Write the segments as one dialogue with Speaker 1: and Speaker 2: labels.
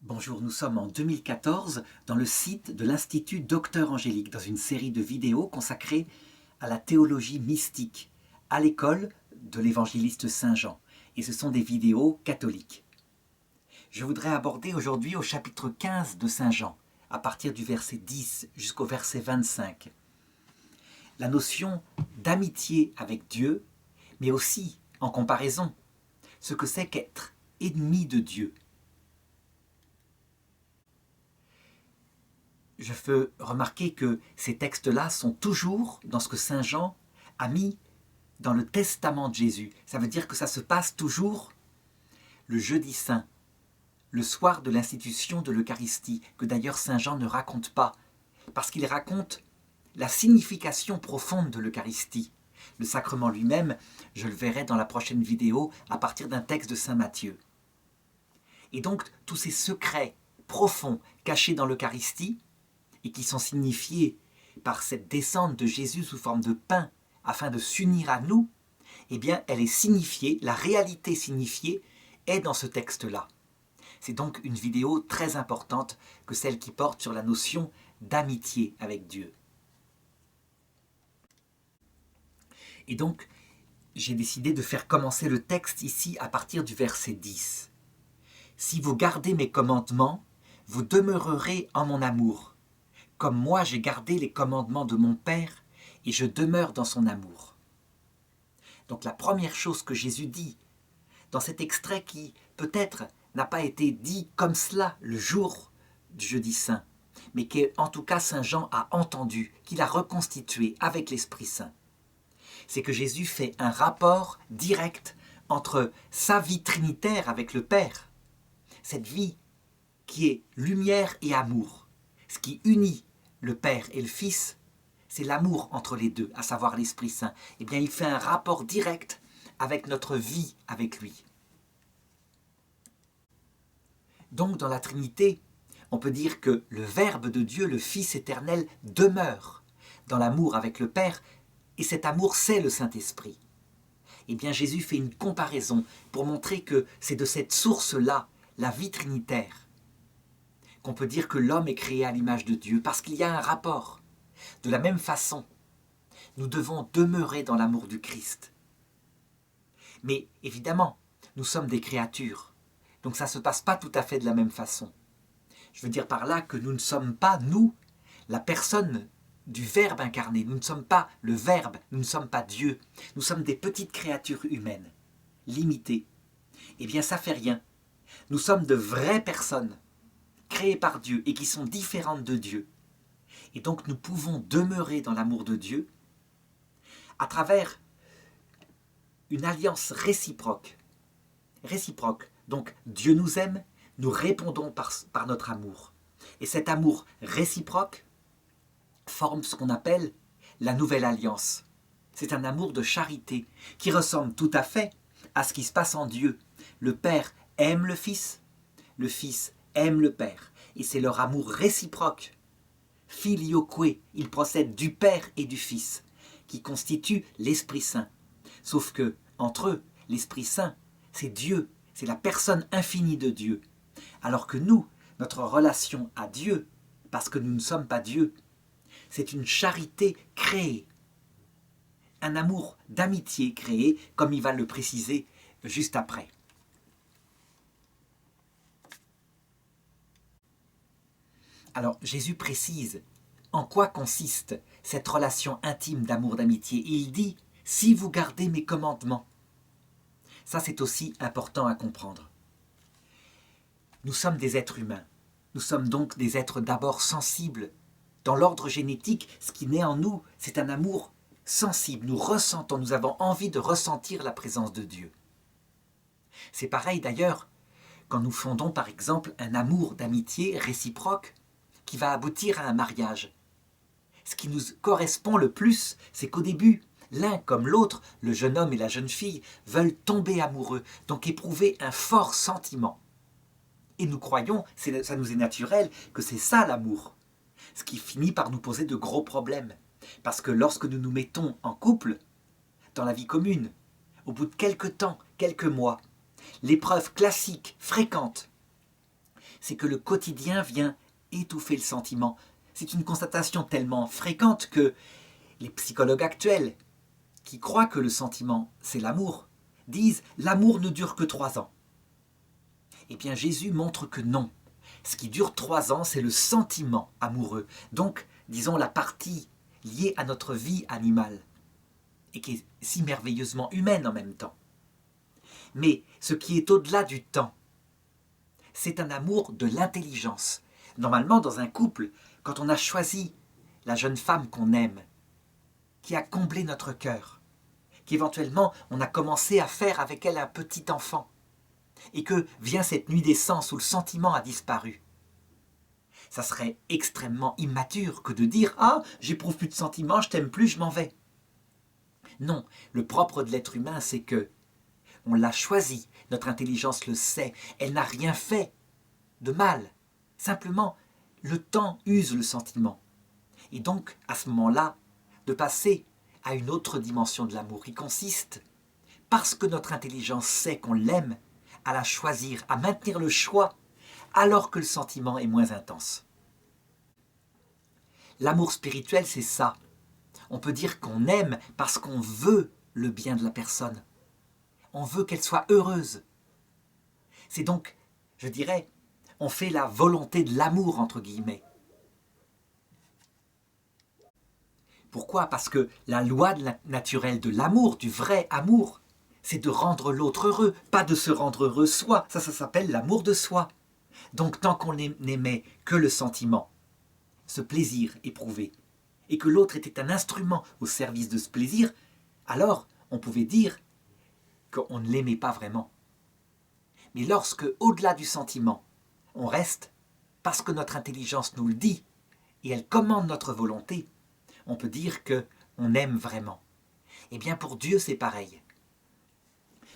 Speaker 1: Bonjour, nous sommes en 2014 dans le site de l'Institut Docteur Angélique, dans une série de vidéos consacrées à la théologie mystique, à l'école de l'évangéliste Saint Jean. Et ce sont des vidéos catholiques. Je voudrais aborder aujourd'hui au chapitre 15 de Saint Jean, à partir du verset 10 jusqu'au verset 25, la notion d'amitié avec Dieu, mais aussi, en comparaison, ce que c'est qu'être ennemi de Dieu. Je veux remarquer que ces textes-là sont toujours dans ce que Saint Jean a mis dans le testament de Jésus. Ça veut dire que ça se passe toujours le jeudi saint, le soir de l'institution de l'Eucharistie, que d'ailleurs Saint Jean ne raconte pas, parce qu'il raconte la signification profonde de l'Eucharistie. Le sacrement lui-même, je le verrai dans la prochaine vidéo, à partir d'un texte de Saint Matthieu. Et donc, tous ces secrets profonds cachés dans l'Eucharistie, et qui sont signifiés par cette descente de Jésus sous forme de pain afin de s'unir à nous, eh bien, elle est signifiée, la réalité signifiée est dans ce texte-là. C'est donc une vidéo très importante que celle qui porte sur la notion d'amitié avec Dieu. Et donc, j'ai décidé de faire commencer le texte ici à partir du verset 10. « Si vous gardez mes commandements, vous demeurerez en mon amour. Comme moi j'ai gardé les commandements de mon Père, et je demeure dans son amour. » Donc la première chose que Jésus dit, dans cet extrait qui peut-être n'a pas été dit comme cela le jour du jeudi saint, mais qu'en tout cas Saint Jean a entendu, qu'il a reconstitué avec l'Esprit Saint, c'est que Jésus fait un rapport direct entre sa vie trinitaire avec le Père, cette vie qui est lumière et amour, ce qui unit le Père et le Fils, c'est l'amour entre les deux, à savoir l'Esprit Saint. Eh bien, il fait un rapport direct avec notre vie avec lui. Donc, dans la Trinité, on peut dire que le Verbe de Dieu, le Fils éternel, demeure dans l'amour avec le Père, et cet amour, c'est le Saint-Esprit. Eh bien, Jésus fait une comparaison pour montrer que c'est de cette source-là, la vie trinitaire, qu'on peut dire que l'homme est créé à l'image de Dieu, parce qu'il y a un rapport. De la même façon, nous devons demeurer dans l'amour du Christ. Mais évidemment, nous sommes des créatures, donc ça ne se passe pas tout à fait de la même façon. Je veux dire par là que nous ne sommes pas, nous, la personne du Verbe incarné. Nous ne sommes pas le Verbe, nous ne sommes pas Dieu. Nous sommes des petites créatures humaines, limitées. Eh bien, ça ne fait rien. Nous sommes de vraies personnes, créées par Dieu et qui sont différentes de Dieu. Et donc nous pouvons demeurer dans l'amour de Dieu à travers une alliance réciproque. Réciproque. Donc Dieu nous aime, nous répondons par notre amour. Et cet amour réciproque forme ce qu'on appelle la nouvelle alliance. C'est un amour de charité qui ressemble tout à fait à ce qui se passe en Dieu. Le Père aime le Fils aime le Père. Et c'est leur amour réciproque. Filioque, il procède du Père et du Fils, qui constituent l'Esprit Saint. Sauf que, entre eux, l'Esprit Saint, c'est Dieu, c'est la personne infinie de Dieu. Alors que nous, notre relation à Dieu, parce que nous ne sommes pas Dieu, c'est une charité créée, un amour d'amitié créé, comme il va le préciser juste après. Alors Jésus précise en quoi consiste cette relation intime d'amour d'amitié. Et il dit « si vous gardez mes commandements ». Ça c'est aussi important à comprendre. Nous sommes des êtres humains. Nous sommes donc des êtres d'abord sensibles. Dans l'ordre génétique, ce qui naît en nous, c'est un amour sensible. Nous ressentons, nous avons envie de ressentir la présence de Dieu. C'est pareil d'ailleurs quand nous fondons par exemple un amour d'amitié réciproque qui va aboutir à un mariage. Ce qui nous correspond le plus, c'est qu'au début, l'un comme l'autre, le jeune homme et la jeune fille, veulent tomber amoureux, donc éprouver un fort sentiment. Et nous croyons, ça nous est naturel, que c'est ça l'amour. Ce qui finit par nous poser de gros problèmes. Parce que lorsque nous nous mettons en couple, dans la vie commune, au bout de quelques temps, quelques mois, l'épreuve classique, fréquente, c'est que le quotidien vient étouffer le sentiment. C'est une constatation tellement fréquente que les psychologues actuels, qui croient que le sentiment, c'est l'amour, disent « l'amour ne dure que 3 ans ». Eh bien, Jésus montre que non. Ce qui dure 3 ans, c'est le sentiment amoureux. Donc, disons, la partie liée à notre vie animale, et qui est si merveilleusement humaine en même temps. Mais ce qui est au-delà du temps, c'est un amour de l'intelligence. Normalement, dans un couple, quand on a choisi la jeune femme qu'on aime, qui a comblé notre cœur, qu'éventuellement on a commencé à faire avec elle un petit enfant, et que vient cette nuit des sens où le sentiment a disparu, ça serait extrêmement immature que de dire « Ah, j'éprouve plus de sentiments, je t'aime plus, je m'en vais ». Non, le propre de l'être humain, c'est que on l'a choisi, notre intelligence le sait, elle n'a rien fait de mal. Simplement, le temps use le sentiment. Et donc, à ce moment-là, de passer à une autre dimension de l'amour qui consiste, parce que notre intelligence sait qu'on l'aime, à la choisir, à maintenir le choix, alors que le sentiment est moins intense. L'amour spirituel, c'est ça. On peut dire qu'on aime parce qu'on veut le bien de la personne. On veut qu'elle soit heureuse. C'est donc, je dirais, on fait la volonté de l'amour, entre guillemets. Pourquoi ? Parce que la loi naturelle de l'amour, du vrai amour, c'est de rendre l'autre heureux, pas de se rendre heureux soi. Ça s'appelle l'amour de soi. Donc tant qu'on n'aimait que le sentiment, ce plaisir éprouvé, et que l'autre était un instrument au service de ce plaisir, alors on pouvait dire qu'on ne l'aimait pas vraiment. Mais lorsque, au-delà du sentiment, on reste, parce que notre intelligence nous le dit, et elle commande notre volonté, on peut dire qu'on aime vraiment. Eh bien pour Dieu c'est pareil.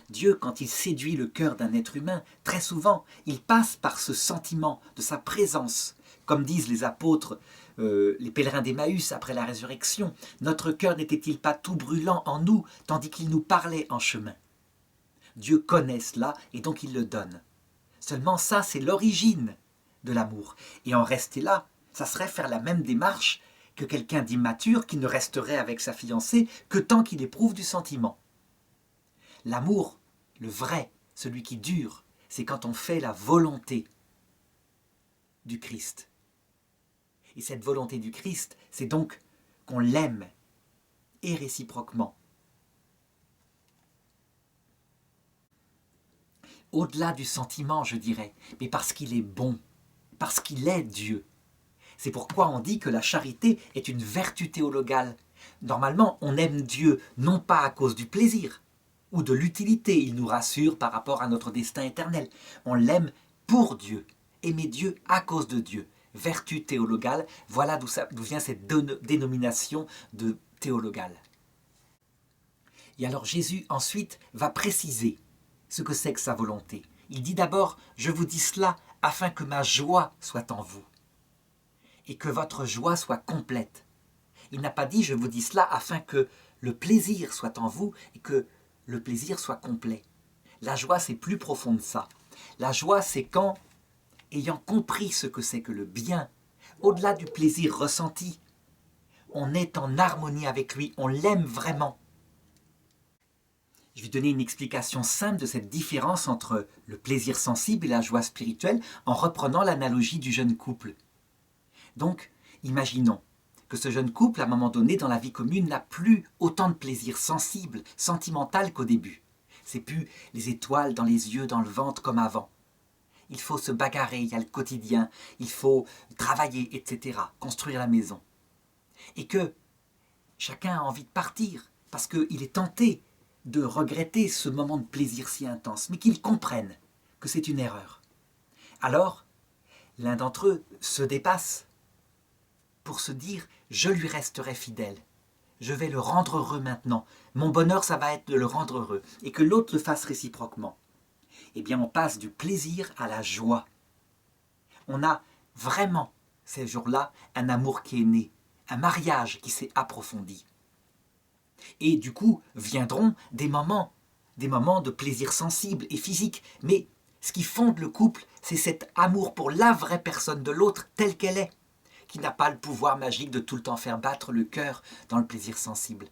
Speaker 1: Dieu, quand il séduit le cœur d'un être humain, très souvent, il passe par ce sentiment de sa présence. Comme disent les apôtres, les pèlerins d'Emmaüs après la résurrection, notre cœur n'était-il pas tout brûlant en nous, tandis qu'il nous parlait en chemin ? Dieu connaît cela et donc il le donne. Seulement ça, c'est l'origine de l'amour. Et en rester là, ça serait faire la même démarche que quelqu'un d'immature qui ne resterait avec sa fiancée que tant qu'il éprouve du sentiment. L'amour, le vrai, celui qui dure, c'est quand on fait la volonté du Christ. Et cette volonté du Christ, c'est donc qu'on l'aime, et réciproquement. Au-delà du sentiment, je dirais, mais parce qu'il est bon, parce qu'il est Dieu. C'est pourquoi on dit que la charité est une vertu théologale. Normalement, on aime Dieu non pas à cause du plaisir ou de l'utilité, il nous rassure par rapport à notre destin éternel. On l'aime pour Dieu, aimer Dieu à cause de Dieu. Vertu théologale, voilà d'où vient cette dénomination de théologale. Et alors Jésus ensuite va préciser ce que c'est que sa volonté. Il dit d'abord « Je vous dis cela afin que ma joie soit en vous et que votre joie soit complète. » Il n'a pas dit « Je vous dis cela afin que le plaisir soit en vous et que le plaisir soit complet. » La joie, c'est plus profond de ça. La joie, c'est quand, ayant compris ce que c'est que le bien, au-delà du plaisir ressenti, on est en harmonie avec lui, on l'aime vraiment. Je vais donner une explication simple de cette différence entre le plaisir sensible et la joie spirituelle en reprenant l'analogie du jeune couple. Donc, imaginons que ce jeune couple, à un moment donné dans la vie commune, n'a plus autant de plaisir sensible, sentimental qu'au début. C'est plus les étoiles dans les yeux, dans le ventre comme avant. Il faut se bagarrer, il y a le quotidien, il faut travailler, etc., construire la maison. Et que chacun a envie de partir parce qu'il est tenté de regretter ce moment de plaisir si intense, mais qu'ils comprennent que c'est une erreur. Alors, l'un d'entre eux se dépasse pour se dire « je lui resterai fidèle, je vais le rendre heureux maintenant, mon bonheur ça va être de le rendre heureux » et que l'autre le fasse réciproquement. Eh bien on passe du plaisir à la joie. On a vraiment, ces jours-là, un amour qui est né, un mariage qui s'est approfondi. Et du coup, viendront des moments de plaisir sensible et physique, mais Ce qui fonde le couple, c'est cet amour pour la vraie personne de l'autre telle qu'elle est, qui n'a pas le pouvoir magique de tout le temps faire battre le cœur dans le plaisir sensible.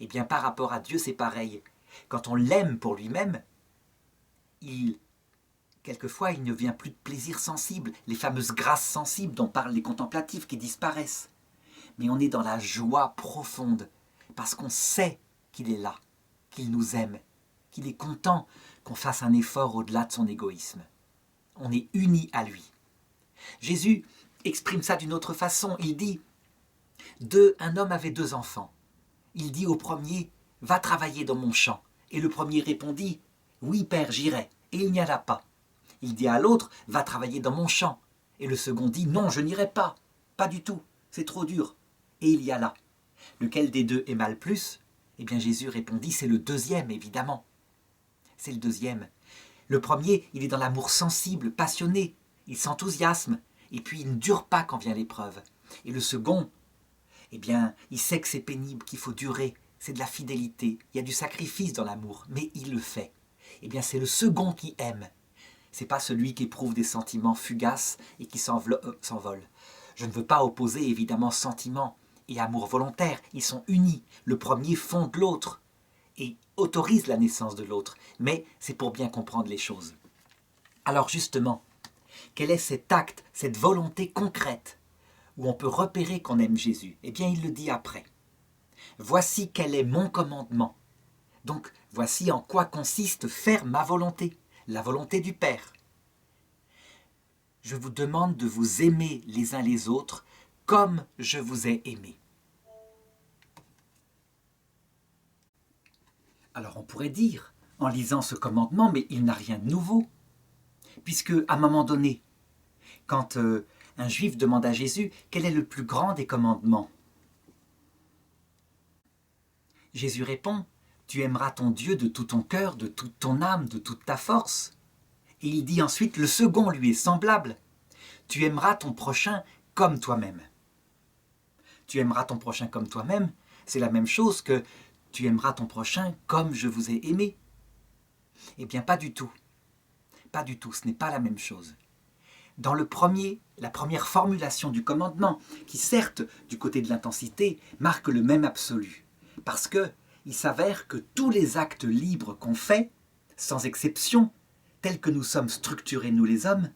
Speaker 1: Eh bien, par rapport à Dieu, c'est pareil. Quand on l'aime pour lui-même, quelquefois, il ne vient plus de plaisir sensible, les fameuses grâces sensibles dont parlent les contemplatifs qui disparaissent. Mais on est dans la joie profonde, parce qu'on sait qu'il est là, qu'il nous aime, qu'il est content qu'on fasse un effort au-delà de son égoïsme. On est unis à lui. Jésus exprime ça d'une autre façon. Il dit, un homme avait 2 enfants. Il dit au premier, « Va travailler dans mon champ. » Et le premier répondit, « Oui, père, j'irai. » Et il n'y alla pas. Il dit à l'autre, « Va travailler dans mon champ. » Et le second dit, « Non, je n'irai pas. Pas du tout. C'est trop dur. » Et il y alla. Lequel des deux aima le plus ? Eh bien, Jésus répondit, c'est le deuxième, évidemment. C'est le deuxième. Le premier, il est dans l'amour sensible, passionné. Il s'enthousiasme. Et puis, il ne dure pas quand vient l'épreuve. Et le second, eh bien, il sait que c'est pénible, qu'il faut durer. C'est de la fidélité. Il y a du sacrifice dans l'amour, mais il le fait. Eh bien, c'est le second qui aime. C'est pas celui qui éprouve des sentiments fugaces et qui s'envole. Je ne veux pas opposer, évidemment, sentiment et amour volontaire. Ils sont unis. Le premier fonde l'autre et autorise la naissance de l'autre. Mais c'est pour bien comprendre les choses. Alors justement, quel est cet acte, cette volonté concrète où on peut repérer qu'on aime Jésus ? Eh bien, il le dit après. Voici quel est mon commandement. Donc, voici en quoi consiste faire ma volonté, la volonté du Père. Je vous demande de vous aimer les uns les autres comme je vous ai aimé. Alors on pourrait dire, en lisant ce commandement, mais il n'a rien de nouveau. Puisque, à un moment donné, quand un juif demande à Jésus quel est le plus grand des commandements, Jésus répond, tu aimeras ton Dieu de tout ton cœur, de toute ton âme, de toute ta force. Et il dit ensuite, le second lui est semblable. Tu aimeras ton prochain comme toi-même. Tu aimeras ton prochain comme toi-même, c'est la même chose que tu aimeras ton prochain comme je vous ai aimé. Eh bien, pas du tout. Pas du tout, ce n'est pas la même chose. Dans la première formulation du commandement, qui certes, du côté de l'intensité, marque le même absolu. Parce que il s'avère que tous les actes libres qu'on fait, sans exception, tels que nous sommes structurés nous les hommes,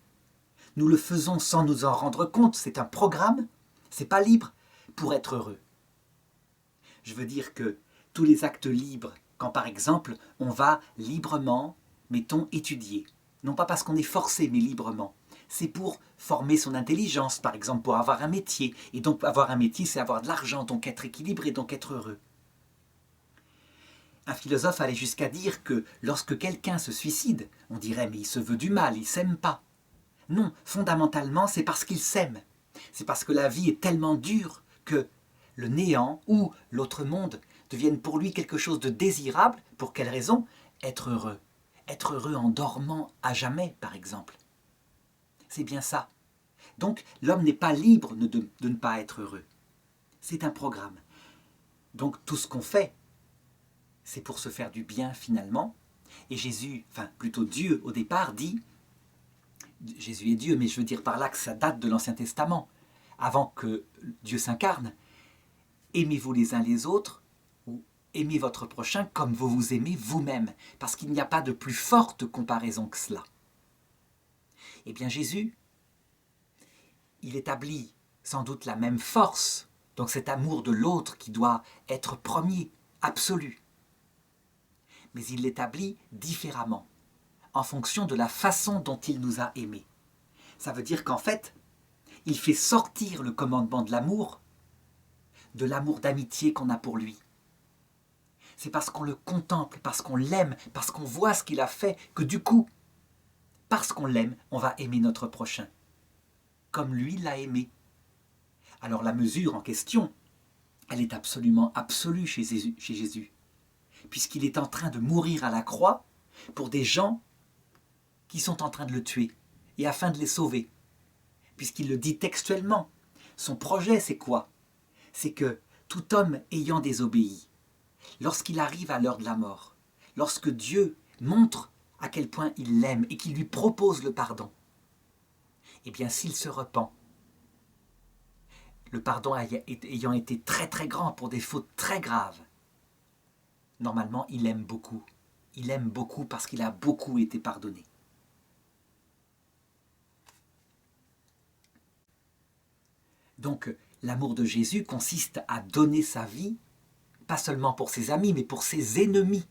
Speaker 1: nous le faisons sans nous en rendre compte, c'est un programme, c'est pas libre, pour être heureux. Je veux dire que tous les actes libres, quand par exemple on va librement, mettons, étudier, non pas parce qu'on est forcé, mais librement, c'est pour former son intelligence, par exemple, pour avoir un métier, et donc avoir un métier, c'est avoir de l'argent, donc être équilibré, donc être heureux. Un philosophe allait jusqu'à dire que lorsque quelqu'un se suicide, on dirait mais il se veut du mal, il ne s'aime pas. Non, fondamentalement, c'est parce qu'il s'aime. C'est parce que la vie est tellement dure que le néant ou l'autre monde deviennent pour lui quelque chose de désirable. Pour quelle raison ? Être heureux. Être heureux en dormant à jamais, par exemple. C'est bien ça. Donc, l'homme n'est pas libre de ne pas être heureux. C'est un programme. Donc, tout ce qu'on fait, c'est pour se faire du bien finalement. Et Jésus, enfin plutôt Dieu au départ, dit, Jésus est Dieu, mais je veux dire par là que ça date de l'Ancien Testament, avant que Dieu s'incarne. Aimez-vous les uns les autres, ou aimez votre prochain comme vous vous aimez vous-même, parce qu'il n'y a pas de plus forte comparaison que cela. Eh bien Jésus, il établit sans doute la même force, donc cet amour de l'autre qui doit être premier, absolu. Mais il l'établit différemment, en fonction de la façon dont il nous a aimés. Ça veut dire qu'en fait, il fait sortir le commandement de l'amour d'amitié qu'on a pour lui. C'est parce qu'on le contemple, parce qu'on l'aime, parce qu'on voit ce qu'il a fait, que du coup, parce qu'on l'aime, on va aimer notre prochain, comme lui l'a aimé. Alors la mesure en question, elle est absolument absolue chez Jésus. Puisqu'il est en train de mourir à la croix pour des gens qui sont en train de le tuer, et afin de les sauver. Puisqu'il le dit textuellement, son projet c'est quoi ? C'est que tout homme ayant désobéi, lorsqu'il arrive à l'heure de la mort, lorsque Dieu montre à quel point il l'aime et qu'il lui propose le pardon, eh bien s'il se repent, le pardon ayant été très très grand pour des fautes très graves, normalement il aime beaucoup. Il aime beaucoup parce qu'il a beaucoup été pardonné. Donc l'amour de Jésus consiste à donner sa vie, pas seulement pour ses amis, mais pour ses ennemis,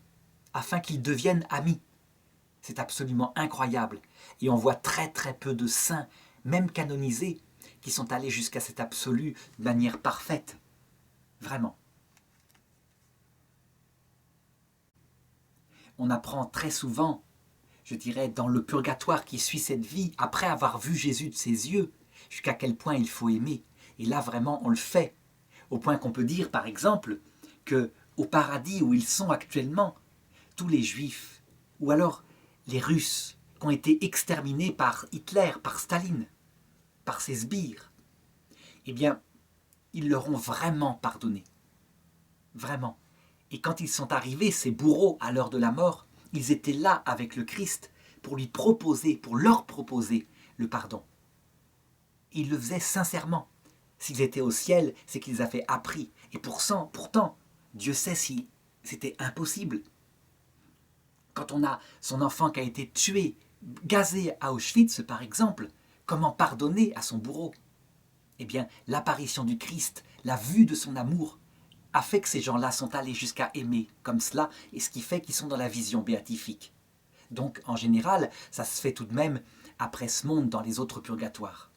Speaker 1: afin qu'ils deviennent amis. C'est absolument incroyable. Et on voit très très peu de saints, même canonisés, qui sont allés jusqu'à cet absolu de manière parfaite. Vraiment. On apprend très souvent, je dirais, dans le purgatoire qui suit cette vie, après avoir vu Jésus de ses yeux, jusqu'à quel point il faut aimer. Et là, vraiment, on le fait. Au point qu'on peut dire, par exemple, qu'au paradis où ils sont actuellement, tous les Juifs, ou alors les Russes, qui ont été exterminés par Hitler, par Staline, par ses sbires, eh bien, ils leur ont vraiment pardonné. Vraiment. Et quand ils sont arrivés, ces bourreaux, à l'heure de la mort, ils étaient là avec le Christ pour lui proposer, pour leur proposer le pardon. Ils le faisaient sincèrement. S'ils étaient au ciel, c'est qu'ils avaient appris. Et pourtant, Dieu sait si c'était impossible. Quand on a son enfant qui a été tué, gazé à Auschwitz par exemple, comment pardonner à son bourreau? Eh bien, l'apparition du Christ, la vue de son amour, a fait que ces gens-là sont allés jusqu'à aimer comme cela, et ce qui fait qu'ils sont dans la vision béatifique. Donc, en général, ça se fait tout de même après ce monde dans les autres purgatoires.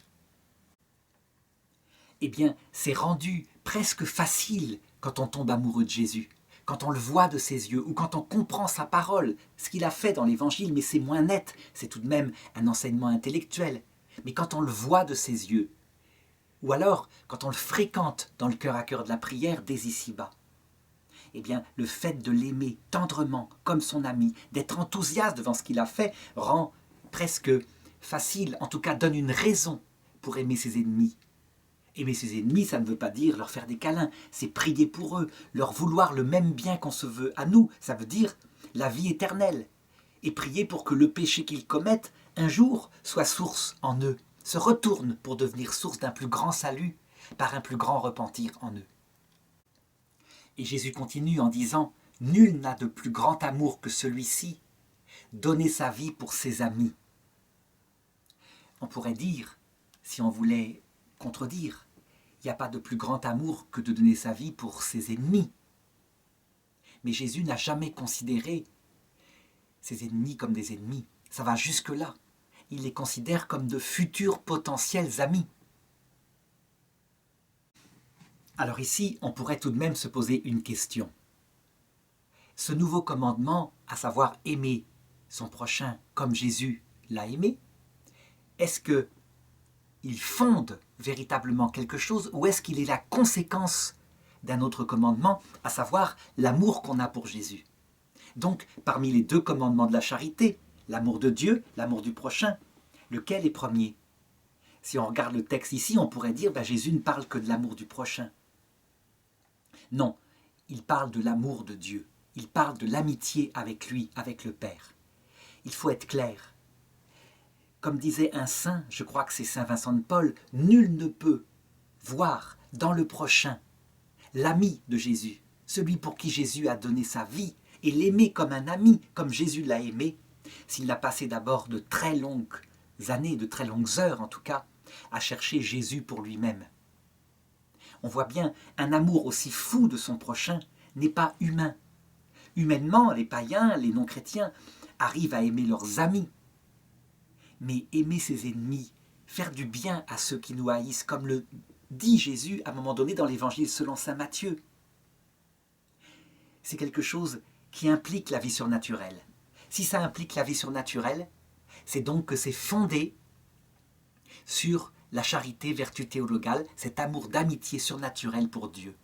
Speaker 1: Eh bien, c'est rendu presque facile quand on tombe amoureux de Jésus, quand on le voit de ses yeux, ou quand on comprend sa parole, ce qu'il a fait dans l'Évangile, mais c'est moins net, c'est tout de même un enseignement intellectuel. Mais quand on le voit de ses yeux, ou alors quand on le fréquente dans le cœur à cœur de la prière dès ici-bas, eh bien, le fait de l'aimer tendrement, comme son ami, d'être enthousiaste devant ce qu'il a fait, rend presque facile, en tout cas donne une raison pour aimer ses ennemis. Aimer ses ennemis, ça ne veut pas dire leur faire des câlins, c'est prier pour eux, leur vouloir le même bien qu'on se veut à nous, ça veut dire la vie éternelle. Et prier pour que le péché qu'ils commettent, un jour, soit source en eux, se retourne pour devenir source d'un plus grand salut, par un plus grand repentir en eux. Et Jésus continue en disant « Nul n'a de plus grand amour que celui-ci, donner sa vie pour ses amis. » On pourrait dire, si on voulait contredire, il n'y a pas de plus grand amour que de donner sa vie pour ses ennemis. Mais Jésus n'a jamais considéré ses ennemis comme des ennemis. Ça va jusque-là. Il les considère comme de futurs potentiels amis. Alors ici, on pourrait tout de même se poser une question. Ce nouveau commandement, à savoir aimer son prochain comme Jésus l'a aimé, est-ce qu'il fonde véritablement quelque chose ou est-ce qu'il est la conséquence d'un autre commandement, à savoir l'amour qu'on a pour Jésus? Donc, parmi les deux commandements de la charité, l'amour de Dieu, l'amour du prochain, lequel est premier? Si on regarde le texte ici, on pourrait dire Jésus ne parle que de l'amour du prochain. Non, il parle de l'amour de Dieu. Il parle de l'amitié avec lui, avec le Père. Il faut être clair. Comme disait un saint, je crois que c'est saint Vincent de Paul, nul ne peut voir dans le prochain l'ami de Jésus, celui pour qui Jésus a donné sa vie, et l'aimer comme un ami, comme Jésus l'a aimé, s'il a passé d'abord de très longues années, de très longues heures en tout cas, à chercher Jésus pour lui-même. On voit bien, un amour aussi fou de son prochain n'est pas humain. Humainement, les païens, les non-chrétiens arrivent à aimer leurs amis. Mais aimer ses ennemis, faire du bien à ceux qui nous haïssent, comme le dit Jésus à un moment donné dans l'Évangile selon saint Matthieu, c'est quelque chose qui implique la vie surnaturelle. Si ça implique la vie surnaturelle, c'est donc que c'est fondé sur la charité, vertu théologale, cet amour d'amitié surnaturelle pour Dieu.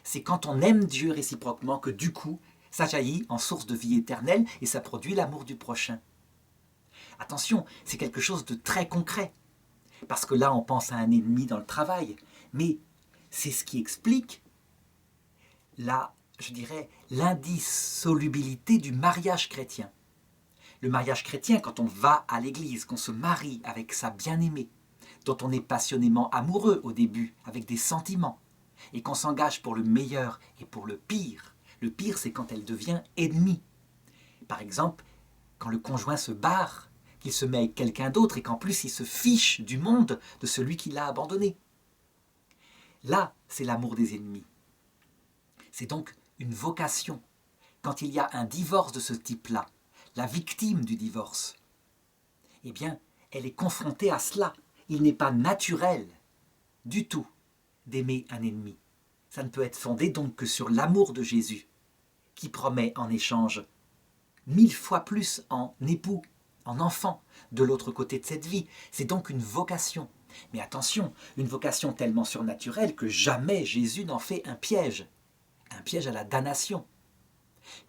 Speaker 1: C'est quand on aime Dieu réciproquement que du coup, ça jaillit en source de vie éternelle et ça produit l'amour du prochain. Attention, c'est quelque chose de très concret, parce que là on pense à un ennemi dans le travail, mais c'est ce qui explique l'indissolubilité du mariage chrétien. Le mariage chrétien, quand on va à l'église, qu'on se marie avec sa bien-aimée, dont on est passionnément amoureux au début, avec des sentiments, et qu'on s'engage pour le meilleur et pour le pire. Le pire, c'est quand elle devient ennemie. Par exemple, quand le conjoint se barre, qu'il se met avec quelqu'un d'autre et qu'en plus il se fiche du monde de celui qui l'a abandonné. Là, c'est l'amour des ennemis. C'est donc une vocation. Quand il y a un divorce de ce type-là, la victime du divorce, eh bien, elle est confrontée à cela. Il n'est pas naturel du tout d'aimer un ennemi. Ça ne peut être fondé donc que sur l'amour de Jésus, qui promet en échange 1000 fois plus en époux, en enfant, de l'autre côté de cette vie. C'est donc une vocation. Mais attention, une vocation tellement surnaturelle que jamais Jésus n'en fait un piège à la damnation.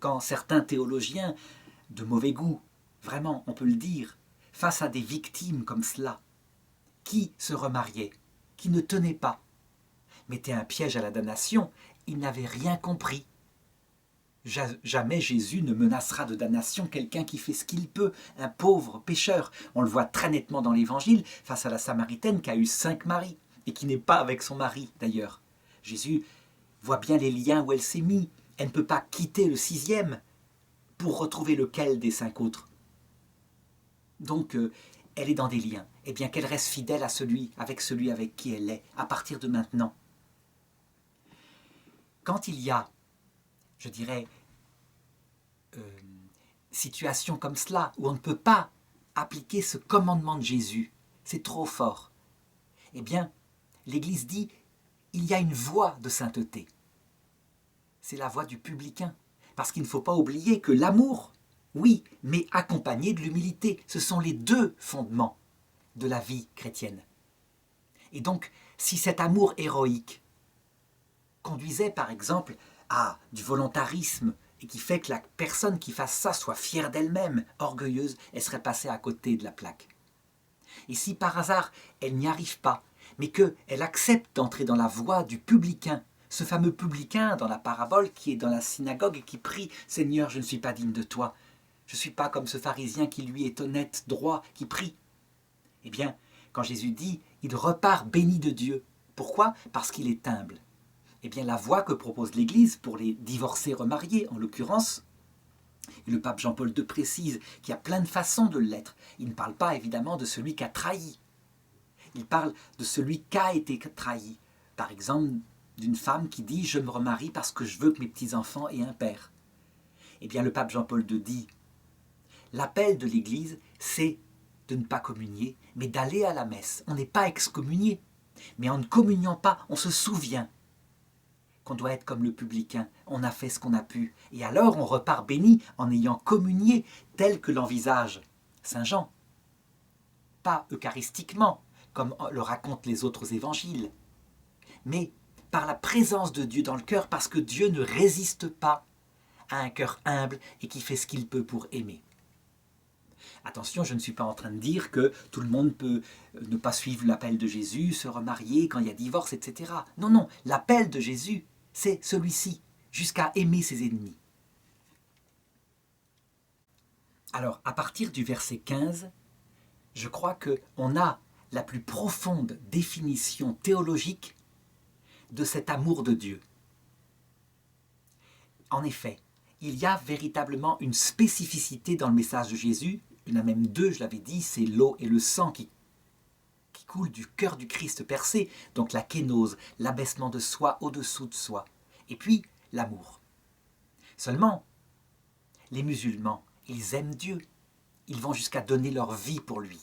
Speaker 1: Quand certains théologiens de mauvais goût, vraiment, on peut le dire, face à des victimes comme cela, qui se remariaient, qui ne tenaient pas, mettaient un piège à la damnation, ils n'avaient rien compris. Jamais Jésus ne menacera de damnation quelqu'un qui fait ce qu'il peut, un pauvre pécheur. On le voit très nettement dans l'Évangile, face à la Samaritaine qui a eu 5 maris, et qui n'est pas avec son mari d'ailleurs. Jésus voit bien les liens où elle s'est mise. Elle ne peut pas quitter le 6e pour retrouver lequel des 5 autres. Donc, elle est dans des liens. Eh bien, qu'elle reste fidèle à celui avec qui elle est, à partir de maintenant. Quand il y a, je dirais, situation comme cela, où on ne peut pas appliquer ce commandement de Jésus, c'est trop fort. Eh bien, l'Église dit, il y a une voie de sainteté. C'est la voie du publicain. Parce qu'il ne faut pas oublier que l'amour, oui, mais accompagné de l'humilité, ce sont les 2 fondements de la vie chrétienne. Et donc, si cet amour héroïque conduisait par exemple à du volontarisme et qui fait que la personne qui fasse ça soit fière d'elle-même, orgueilleuse, elle serait passée à côté de la plaque. Et si par hasard elle n'y arrive pas, mais qu'elle accepte d'entrer dans la voie du publicain, ce fameux publicain dans la parabole qui est dans la synagogue et qui prie « Seigneur, je ne suis pas digne de toi, je ne suis pas comme ce pharisien qui lui est honnête, droit, qui prie. » Eh bien, quand Jésus dit « il repart béni de Dieu », pourquoi ? Parce qu'il est humble. Eh bien, la voie que propose l'Église pour les divorcés remariés, en l'occurrence, et le pape Jean-Paul II précise qu'il y a plein de façons de l'être. Il ne parle pas évidemment de celui qui a trahi. Il parle de celui qui a été trahi. Par exemple, d'une femme qui dit « je me remarie parce que je veux que mes petits-enfants aient un père ». Eh bien, le pape Jean-Paul II dit « l'appel de l'Église, c'est de ne pas communier, mais d'aller à la messe. On n'est pas excommunié, mais en ne communiant pas, on se souvient qu'on doit être comme le publicain, on a fait ce qu'on a pu, et alors on repart béni en ayant communié tel que l'envisage Saint Jean. Pas eucharistiquement, comme le racontent les autres évangiles, mais par la présence de Dieu dans le cœur, parce que Dieu ne résiste pas à un cœur humble et qui fait ce qu'il peut pour aimer. Attention, je ne suis pas en train de dire que tout le monde peut ne pas suivre l'appel de Jésus, se remarier quand il y a divorce, etc. Non, non, l'appel de Jésus, c'est celui-ci, jusqu'à aimer ses ennemis. Alors, à partir du verset 15, je crois qu'on a la plus profonde définition théologique de cet amour de Dieu. En effet, il y a véritablement une spécificité dans le message de Jésus. Il y en a même 2, je l'avais dit, c'est l'eau et le sang qui coulent du cœur du Christ percé, donc la kénose, l'abaissement de soi au-dessous de soi, et puis l'amour. Seulement, les musulmans, ils aiment Dieu, ils vont jusqu'à donner leur vie pour lui.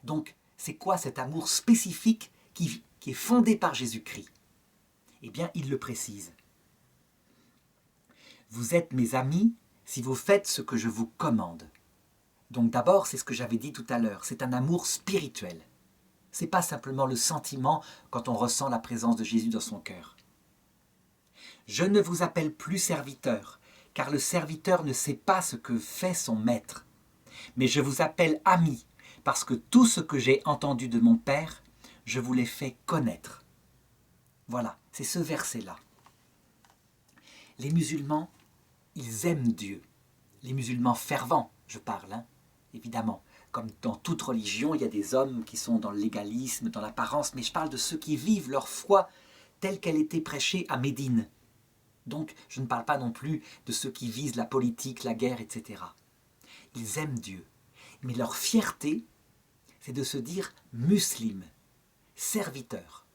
Speaker 1: Donc, c'est quoi cet amour spécifique qui est fondé par Jésus-Christ ? Eh bien, il le précise. Vous êtes mes amis si vous faites ce que je vous commande. Donc d'abord, c'est ce que j'avais dit tout à l'heure, c'est un amour spirituel. Ce n'est pas simplement le sentiment quand on ressent la présence de Jésus dans son cœur. Je ne vous appelle plus serviteur, car le serviteur ne sait pas ce que fait son maître. Mais je vous appelle ami, parce que tout ce que j'ai entendu de mon Père, je vous l'ai fait connaître. Voilà, c'est ce verset-là. Les musulmans, ils aiment Dieu. Les musulmans fervents, je parle, hein, évidemment. Comme dans toute religion, il y a des hommes qui sont dans le légalisme, dans l'apparence, mais je parle de ceux qui vivent leur foi telle qu'elle était prêchée à Médine. Donc, je ne parle pas non plus de ceux qui visent la politique, la guerre, etc. Ils aiment Dieu. Mais leur fierté, c'est de se dire musulmans, serviteurs.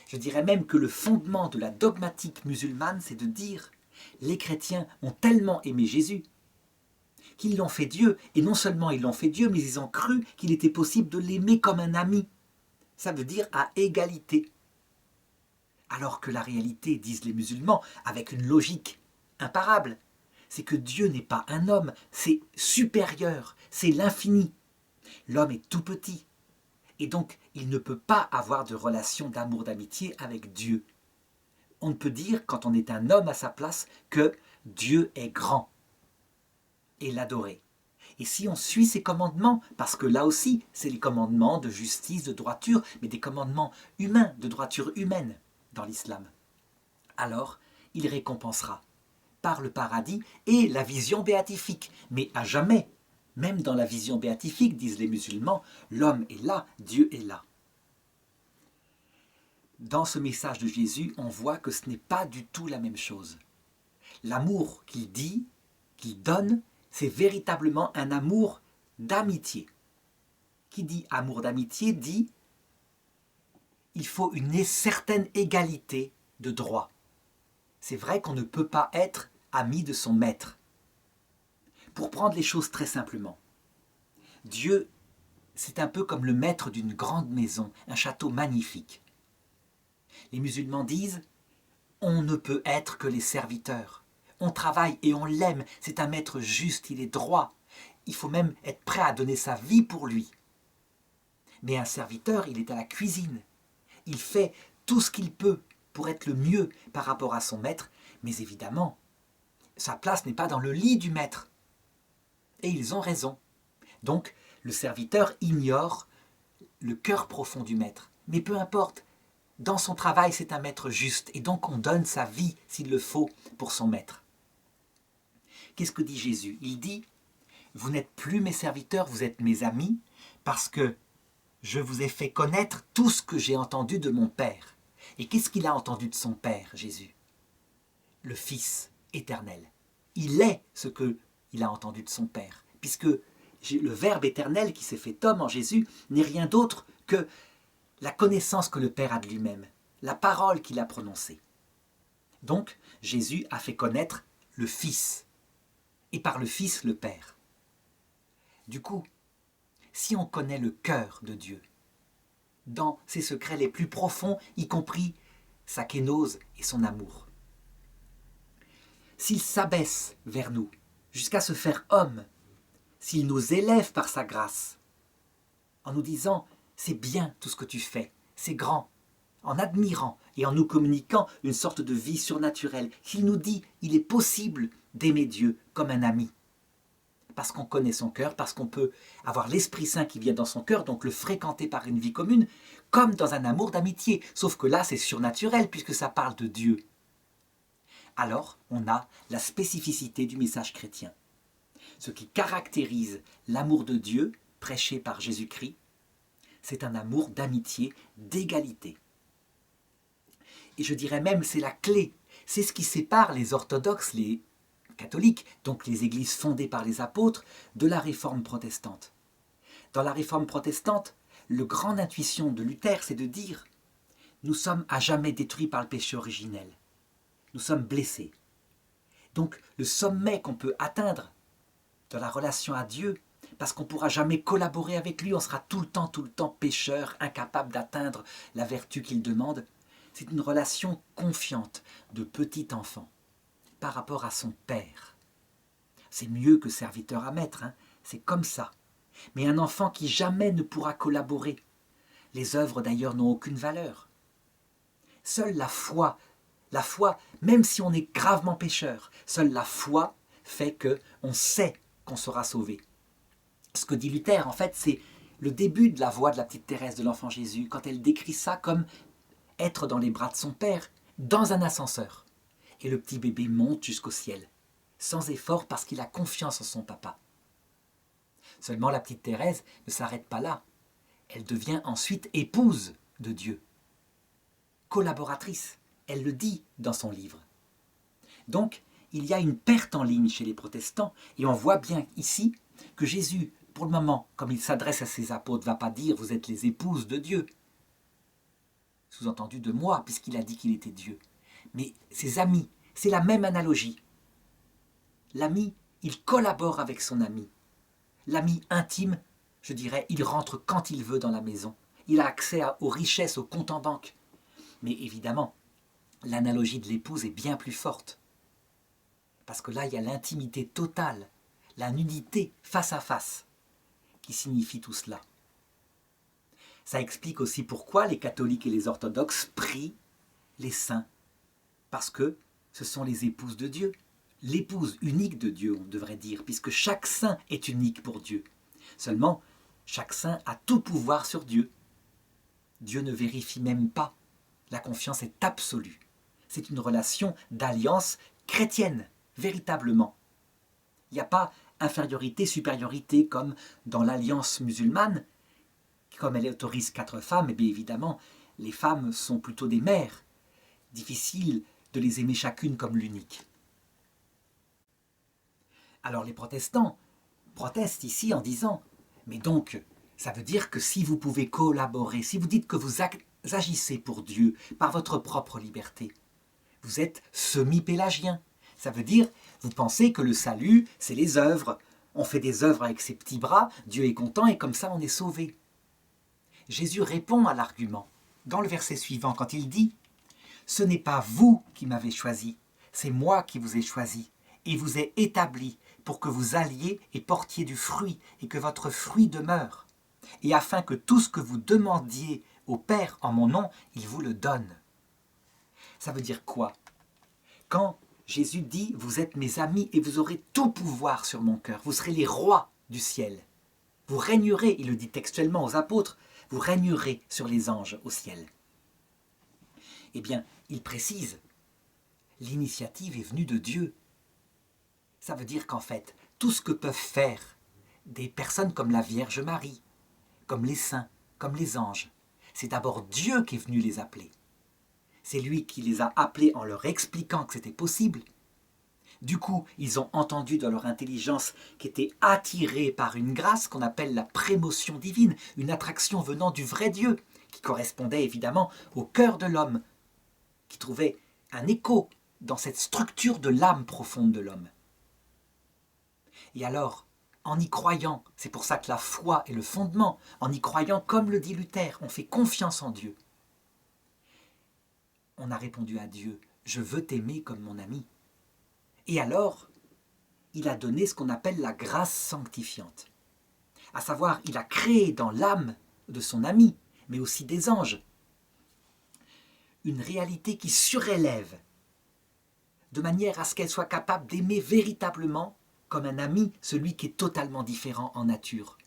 Speaker 1: Je dirais même que le fondement de la dogmatique musulmane, c'est de dire les chrétiens ont tellement aimé Jésus qu'ils l'ont fait Dieu, et non seulement ils l'ont fait Dieu, mais ils ont cru qu'il était possible de l'aimer comme un ami. Ça veut dire à égalité. Alors que la réalité, disent les musulmans, avec une logique imparable, c'est que Dieu n'est pas un homme, c'est supérieur, c'est l'infini. L'homme est tout petit, et donc il ne peut pas avoir de relation d'amour, d'amitié avec Dieu. On ne peut dire, quand on est un homme à sa place, que Dieu est grand, et l'adorer. Et si on suit ses commandements, parce que là aussi, c'est les commandements de justice, de droiture, mais des commandements humains, de droiture humaine dans l'islam, alors il récompensera par le paradis et la vision béatifique. Mais à jamais, même dans la vision béatifique, disent les musulmans, l'homme est là, Dieu est là. Dans ce message de Jésus, on voit que ce n'est pas du tout la même chose. L'amour qu'il dit, qu'il donne, c'est véritablement un amour d'amitié. Qui dit amour d'amitié dit il faut une certaine égalité de droit. C'est vrai qu'on ne peut pas être ami de son maître. Pour prendre les choses très simplement, Dieu, c'est un peu comme le maître d'une grande maison, un château magnifique. Les musulmans disent on ne peut être que les serviteurs. On travaille et on l'aime, c'est un maître juste, il est droit. Il faut même être prêt à donner sa vie pour lui. Mais un serviteur, il est à la cuisine. Il fait tout ce qu'il peut pour être le mieux par rapport à son maître, mais évidemment, sa place n'est pas dans le lit du maître. Et ils ont raison. Donc, le serviteur ignore le cœur profond du maître. Mais peu importe, dans son travail, c'est un maître juste, et donc on donne sa vie, s'il le faut, pour son maître. Qu'est-ce que dit Jésus? Il dit, vous n'êtes plus mes serviteurs, vous êtes mes amis, parce que je vous ai fait connaître tout ce que j'ai entendu de mon Père. Et qu'est-ce qu'il a entendu de son Père, Jésus? Le Fils éternel. Il est ce qu'il a entendu de son Père, puisque le Verbe éternel qui s'est fait homme en Jésus n'est rien d'autre que la connaissance que le Père a de lui-même, la parole qu'il a prononcée. Donc, Jésus a fait connaître le Fils, et par le Fils, le Père. Du coup, si on connaît le cœur de Dieu, dans ses secrets les plus profonds, y compris sa kénose et son amour, s'il s'abaisse vers nous, jusqu'à se faire homme, s'il nous élève par sa grâce, en nous disant « c'est bien tout ce que tu fais, c'est grand », en admirant et en nous communiquant une sorte de vie surnaturelle, s'il nous dit « il est possible d'aimer Dieu comme un ami », parce qu'on connaît son cœur, parce qu'on peut avoir l'Esprit Saint qui vient dans son cœur, donc le fréquenter par une vie commune, comme dans un amour d'amitié, sauf que là c'est surnaturel puisque ça parle de Dieu. Alors on a la spécificité du message chrétien. Ce qui caractérise l'amour de Dieu, prêché par Jésus-Christ, c'est un amour d'amitié, d'égalité. Et je dirais même c'est la clé, c'est ce qui sépare les orthodoxes, les catholiques, donc les églises fondées par les apôtres, de la réforme protestante. Dans la réforme protestante, la grande intuition de Luther, c'est de dire « nous sommes à jamais détruits par le péché originel. Nous sommes blessés. » Donc le sommet qu'on peut atteindre dans la relation à Dieu, parce qu'on ne pourra jamais collaborer avec lui, on sera tout le temps pécheur, incapable d'atteindre la vertu qu'il demande, c'est une relation confiante de petit enfant par rapport à son père. C'est mieux que serviteur à maître, hein, c'est comme ça. Mais un enfant qui jamais ne pourra collaborer. Les œuvres d'ailleurs n'ont aucune valeur. Seule la foi, même si on est gravement pécheur, seule la foi fait qu'on sait qu'on sera sauvé. Ce que dit Luther, en fait, c'est le début de la voix de la petite Thérèse de l'Enfant Jésus, quand elle décrit ça comme être dans les bras de son père, dans un ascenseur. Et le petit bébé monte jusqu'au ciel. sans effort parce qu'il a confiance en son papa. Seulement la petite Thérèse ne s'arrête pas là. Elle devient ensuite épouse de Dieu, collaboratrice. Elle le dit dans son livre. Donc, il y a une perte en ligne chez les protestants et on voit bien ici que Jésus, pour le moment, comme il s'adresse à ses apôtres, ne va pas dire « vous êtes les épouses de Dieu », sous-entendu de moi, puisqu'il a dit qu'il était Dieu. Mais ses amis, c'est la même analogie. L'ami, il collabore avec son ami. L'ami intime, je dirais, il rentre quand il veut dans la maison. Il a accès aux richesses, aux comptes en banque. Mais évidemment, l'analogie de l'épouse est bien plus forte. Parce que là, il y a l'intimité totale, la nudité face à face, qui signifie tout cela. Ça explique aussi pourquoi les catholiques et les orthodoxes prient les saints. Parce que ce sont les épouses de Dieu. L'épouse unique de Dieu, on devrait dire, puisque chaque saint est unique pour Dieu. Seulement, chaque saint a tout pouvoir sur Dieu. Dieu ne vérifie même pas. La confiance est absolue. C'est une relation d'alliance chrétienne, véritablement. Il n'y a pas infériorité, supériorité comme dans l'alliance musulmane. Comme elle autorise 4 femmes, et bien évidemment, les femmes sont plutôt des mères. Difficile de les aimer chacune comme l'unique. Alors les protestants protestent ici en disant « Mais donc, ça veut dire que si vous pouvez collaborer, si vous dites que vous agissez pour Dieu par votre propre liberté, vous êtes semi-pélagien. Ça veut dire, vous pensez que le salut, c'est les œuvres. On fait des œuvres avec ses petits bras, Dieu est content et comme ça on est sauvé. » Jésus répond à l'argument dans le verset suivant quand il dit « Ce n'est pas vous qui m'avez choisi, c'est moi qui vous ai choisi et vous ai établi pour que vous alliez et portiez du fruit et que votre fruit demeure, et afin que tout ce que vous demandiez au Père en mon nom, il vous le donne. » Ça veut dire quoi? Quand Jésus dit « Vous êtes mes amis et vous aurez tout pouvoir sur mon cœur, vous serez les rois du ciel. Vous régnerez, il le dit textuellement aux apôtres, vous régnerez sur les anges au ciel. » Eh bien, il précise, l'initiative est venue de Dieu. Ça veut dire qu'en fait, tout ce que peuvent faire des personnes comme la Vierge Marie, comme les saints, comme les anges, c'est d'abord Dieu qui est venu les appeler. C'est lui qui les a appelés en leur expliquant que c'était possible. Du coup, ils ont entendu dans leur intelligence qu'ils étaient attirés par une grâce qu'on appelle la prémotion divine, une attraction venant du vrai Dieu, qui correspondait évidemment au cœur de l'homme, qui trouvait un écho dans cette structure de l'âme profonde de l'homme. Et alors, en y croyant, c'est pour ça que la foi est le fondement, en y croyant, comme le dit Luther, on fait confiance en Dieu. On a répondu à Dieu, je veux t'aimer comme mon ami. Et alors, il a donné ce qu'on appelle la grâce sanctifiante. À savoir, il a créé dans l'âme de son ami, mais aussi des anges, une réalité qui surélève, de manière à ce qu'elle soit capable d'aimer véritablement, comme un ami, celui qui est totalement différent en nature.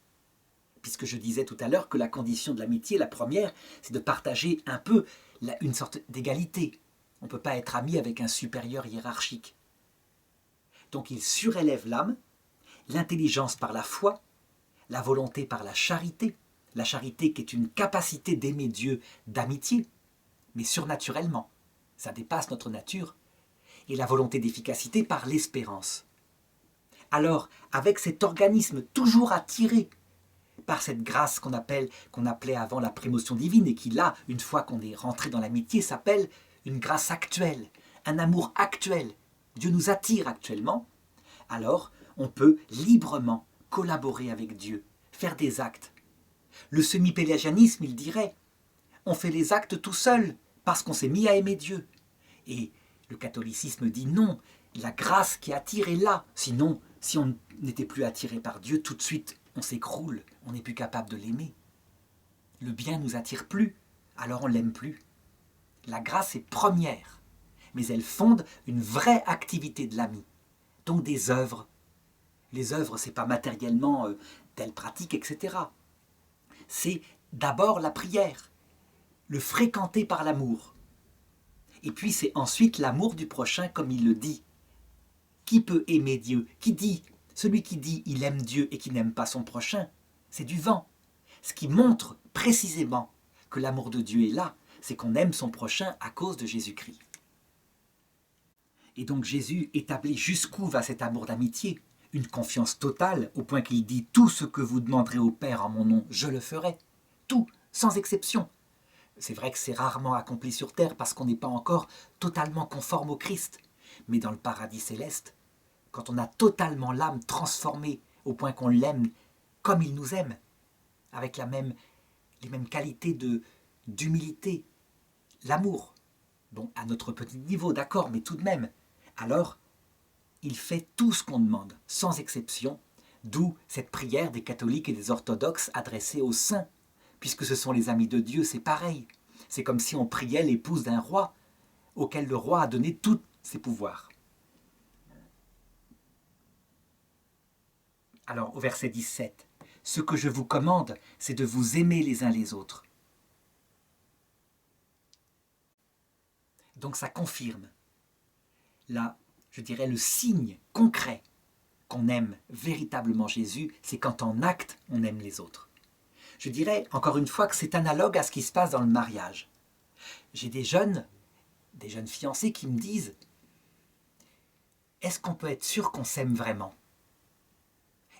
Speaker 1: Puisque je disais tout à l'heure que la condition de l'amitié, la première, c'est de partager un peu une sorte d'égalité. On ne peut pas être ami avec un supérieur hiérarchique. Donc il surélève l'âme, l'intelligence par la foi, la volonté par la charité qui est une capacité d'aimer Dieu d'amitié, mais surnaturellement, ça dépasse notre nature, et la volonté d'efficacité par l'espérance. Alors, avec cet organisme toujours attiré par cette grâce qu'on appelait avant la prémotion divine, et qui là, une fois qu'on est rentré dans l'amitié, s'appelle une grâce actuelle, un amour actuel. Dieu nous attire actuellement, alors on peut librement collaborer avec Dieu, faire des actes. Le semi-pélagianisme, il dirait, on fait les actes tout seul, parce qu'on s'est mis à aimer Dieu. Et le catholicisme dit non, la grâce qui attire est là. Sinon, si on n'était plus attiré par Dieu, tout de suite, on s'écroule, on n'est plus capable de l'aimer. Le bien ne nous attire plus, alors on ne l'aime plus. La grâce est première, mais elle fonde une vraie activité de l'ami, donc des œuvres. Les œuvres, ce n'est pas matériellement telle pratique, etc. C'est d'abord la prière, le fréquenter par l'amour. Et puis c'est ensuite l'amour du prochain comme il le dit. Qui peut aimer Dieu? Celui qui dit il aime Dieu et qui n'aime pas son prochain, c'est du vent. Ce qui montre précisément que l'amour de Dieu est là, c'est qu'on aime son prochain à cause de Jésus-Christ. Et donc Jésus établit jusqu'où va cet amour d'amitié, une confiance totale au point qu'il dit « Tout ce que vous demanderez au Père en mon nom, je le ferai. » Tout, sans exception. C'est vrai que c'est rarement accompli sur terre parce qu'on n'est pas encore totalement conforme au Christ. Mais dans le paradis céleste, quand on a totalement l'âme transformée au point qu'on l'aime comme il nous aime, avec les mêmes qualités d'humilité, l'amour, bon, à notre petit niveau, d'accord, mais tout de même, alors il fait tout ce qu'on demande, sans exception, d'où cette prière des catholiques et des orthodoxes adressée aux saints, puisque ce sont les amis de Dieu, c'est pareil. C'est comme si on priait l'épouse d'un roi, auquel le roi a donné tous ses pouvoirs. Alors, au verset 17, « Ce que je vous commande, c'est de vous aimer les uns les autres. » Donc ça confirme, là, je dirais, le signe concret qu'on aime véritablement Jésus, c'est quand en acte, on aime les autres. Je dirais, encore une fois, que c'est analogue à ce qui se passe dans le mariage. J'ai des jeunes fiancés qui me disent « Est-ce qu'on peut être sûr qu'on s'aime vraiment ?»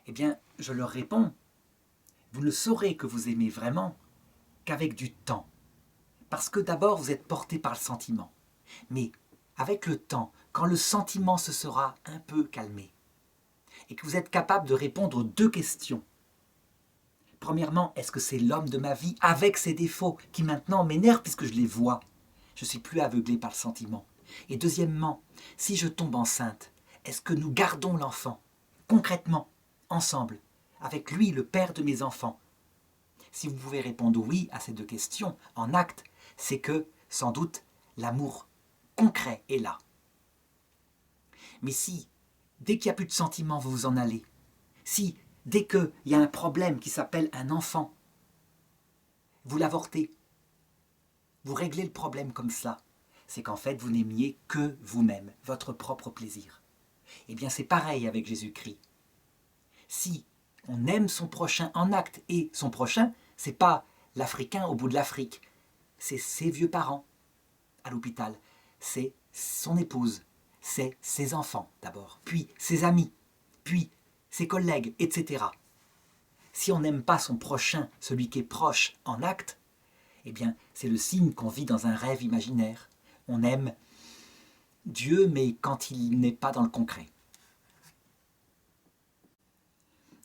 Speaker 1: Eh bien, je leur réponds « Vous ne saurez que vous aimez vraiment qu'avec du temps. Parce que d'abord, vous êtes porté par le sentiment. Mais avec le temps, quand le sentiment se sera un peu calmé, et que vous êtes capable de répondre aux deux questions. Premièrement, est-ce que c'est l'homme de ma vie avec ses défauts qui maintenant m'énervent puisque je les vois? Je ne suis plus aveuglé par le sentiment. Et deuxièmement, si je tombe enceinte, est-ce que nous gardons l'enfant, concrètement, ensemble, avec lui, le père de mes enfants? Si vous pouvez répondre oui à ces deux questions, en acte, c'est que, sans doute, l'amour concret est là. Mais si, dès qu'il n'y a plus de sentiments, vous vous en allez, si, dès qu'il y a un problème qui s'appelle un enfant, vous l'avortez, vous réglez le problème comme ça, c'est qu'en fait, vous n'aimiez que vous-même, votre propre plaisir. Eh bien, c'est pareil avec Jésus-Christ. Si on aime son prochain en acte, et son prochain, c'est pas l'Africain au bout de l'Afrique, c'est ses vieux parents à l'hôpital, c'est son épouse, c'est ses enfants d'abord, puis ses amis, puis ses collègues, etc. Si on n'aime pas son prochain, celui qui est proche en acte, eh bien, c'est le signe qu'on vit dans un rêve imaginaire. On aime Dieu, mais quand il n'est pas dans le concret.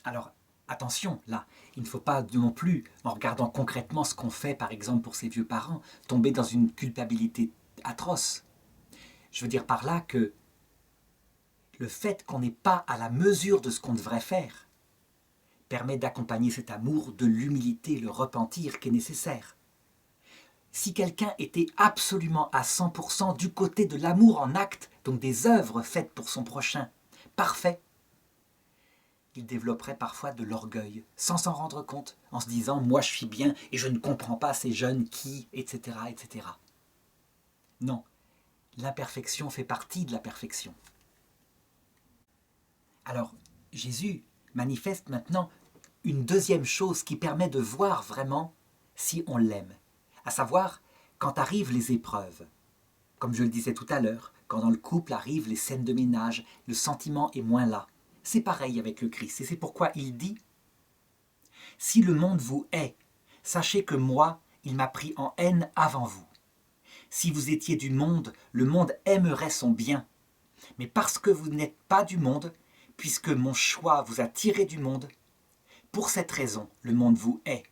Speaker 1: Alors, attention, là, il ne faut pas non plus, en regardant concrètement ce qu'on fait, par exemple, pour ses vieux parents, tomber dans une culpabilité atroce. Je veux dire par là que le fait qu'on n'est pas à la mesure de ce qu'on devrait faire permet d'accompagner cet amour de l'humilité, le repentir qui est nécessaire. Si quelqu'un était absolument à 100% du côté de l'amour en acte, donc des œuvres faites pour son prochain, parfait, il développerait parfois de l'orgueil, sans s'en rendre compte, en se disant « moi je suis bien et je ne comprends pas ces jeunes qui, etc. etc. » Non, l'imperfection fait partie de la perfection. Alors, Jésus manifeste maintenant une deuxième chose qui permet de voir vraiment si on l'aime, à savoir quand arrivent les épreuves. Comme je le disais tout à l'heure, quand dans le couple arrivent les scènes de ménage, le sentiment est moins là. C'est pareil avec le Christ, et c'est pourquoi il dit « Si le monde vous hait, sachez que moi, il m'a pris en haine avant vous. Si vous étiez du monde, le monde aimerait son bien. Mais parce que vous n'êtes pas du monde, puisque mon choix vous a tiré du monde, pour cette raison, le monde vous hait.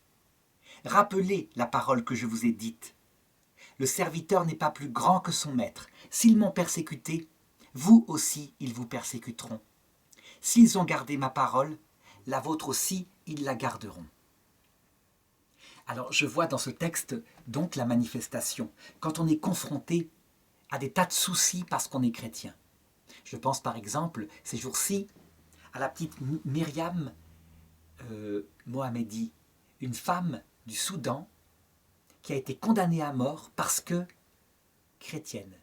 Speaker 1: Rappelez la parole que je vous ai dite. Le serviteur n'est pas plus grand que son maître. S'ils m'ont persécuté, vous aussi, ils vous persécuteront. S'ils ont gardé ma parole, la vôtre aussi, ils la garderont. » Alors, je vois dans ce texte donc la manifestation, quand on est confronté à des tas de soucis parce qu'on est chrétien. Je pense par exemple, ces jours-ci, à la petite Myriam Mohamedi, une femme du Soudan qui a été condamnée à mort parce que chrétienne.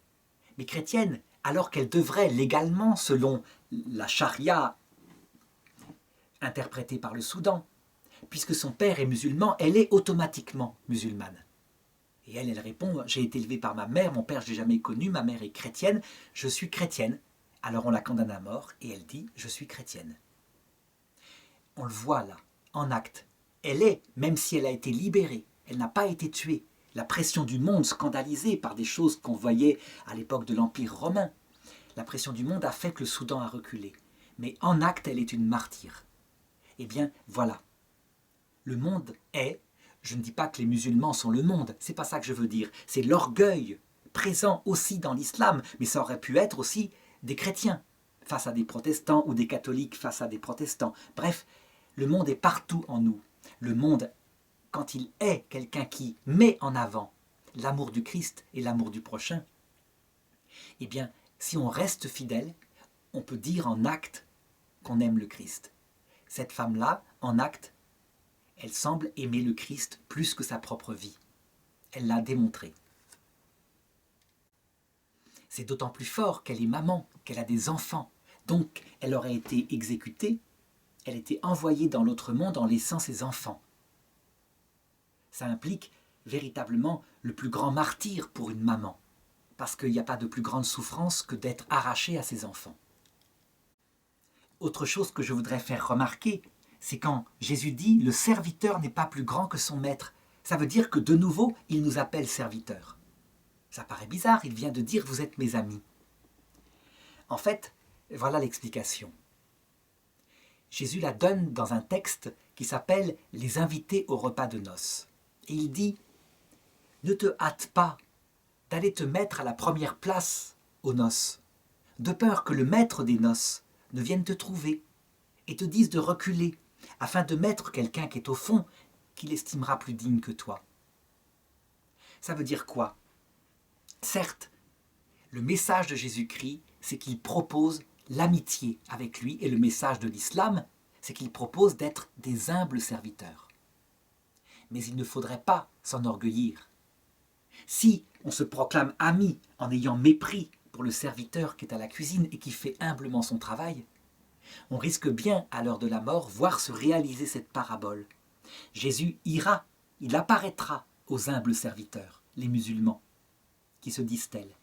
Speaker 1: Mais chrétienne alors qu'elle devrait légalement, selon la charia interprétée par le Soudan, puisque son père est musulman, elle est automatiquement musulmane. Et elle répond, j'ai été élevée par ma mère, mon père je l'ai jamais connu, ma mère est chrétienne, je suis chrétienne. Alors on la condamne à mort et elle dit, je suis chrétienne. On le voit là, en acte. Elle est, même si elle a été libérée, elle n'a pas été tuée. La pression du monde, scandalisée par des choses qu'on voyait à l'époque de l'Empire romain, la pression du monde a fait que le Soudan a reculé. Mais en acte, elle est une martyre. Eh bien, voilà. Le monde est, je ne dis pas que les musulmans sont le monde, c'est pas ça que je veux dire, c'est l'orgueil présent aussi dans l'islam, mais ça aurait pu être aussi des chrétiens face à des protestants ou des catholiques face à des protestants. Bref, le monde est partout en nous. Le monde, quand il est quelqu'un qui met en avant l'amour du Christ et l'amour du prochain, eh bien, si on reste fidèle, on peut dire en acte qu'on aime le Christ. Cette femme-là, en acte, elle semble aimer le Christ plus que sa propre vie. Elle l'a démontré. C'est d'autant plus fort qu'elle est maman, qu'elle a des enfants. Donc, elle aurait été exécutée, elle était envoyée dans l'autre monde en laissant ses enfants. Ça implique véritablement le plus grand martyre pour une maman, parce qu'il n'y a pas de plus grande souffrance que d'être arrachée à ses enfants. Autre chose que je voudrais faire remarquer, c'est quand Jésus dit « le serviteur n'est pas plus grand que son maître ». Ça veut dire que de nouveau, il nous appelle serviteurs. Ça paraît bizarre, il vient de dire « vous êtes mes amis ». En fait, voilà l'explication. Jésus la donne dans un texte qui s'appelle « les invités au repas de noces ». Et il dit « ne te hâte pas d'aller te mettre à la première place aux noces, de peur que le maître des noces ne vienne te trouver et te dise de reculer, afin de mettre quelqu'un qui est au fond, qu'il estimera plus digne que toi. » Ça veut dire quoi? Certes, le message de Jésus-Christ, c'est qu'il propose l'amitié avec lui, et le message de l'islam, c'est qu'il propose d'être des humbles serviteurs. Mais il ne faudrait pas s'enorgueillir. Si on se proclame ami en ayant mépris pour le serviteur qui est à la cuisine et qui fait humblement son travail, on risque bien, à l'heure de la mort, voir se réaliser cette parabole. Jésus ira, il apparaîtra aux humbles serviteurs, les musulmans, qui se disent tels.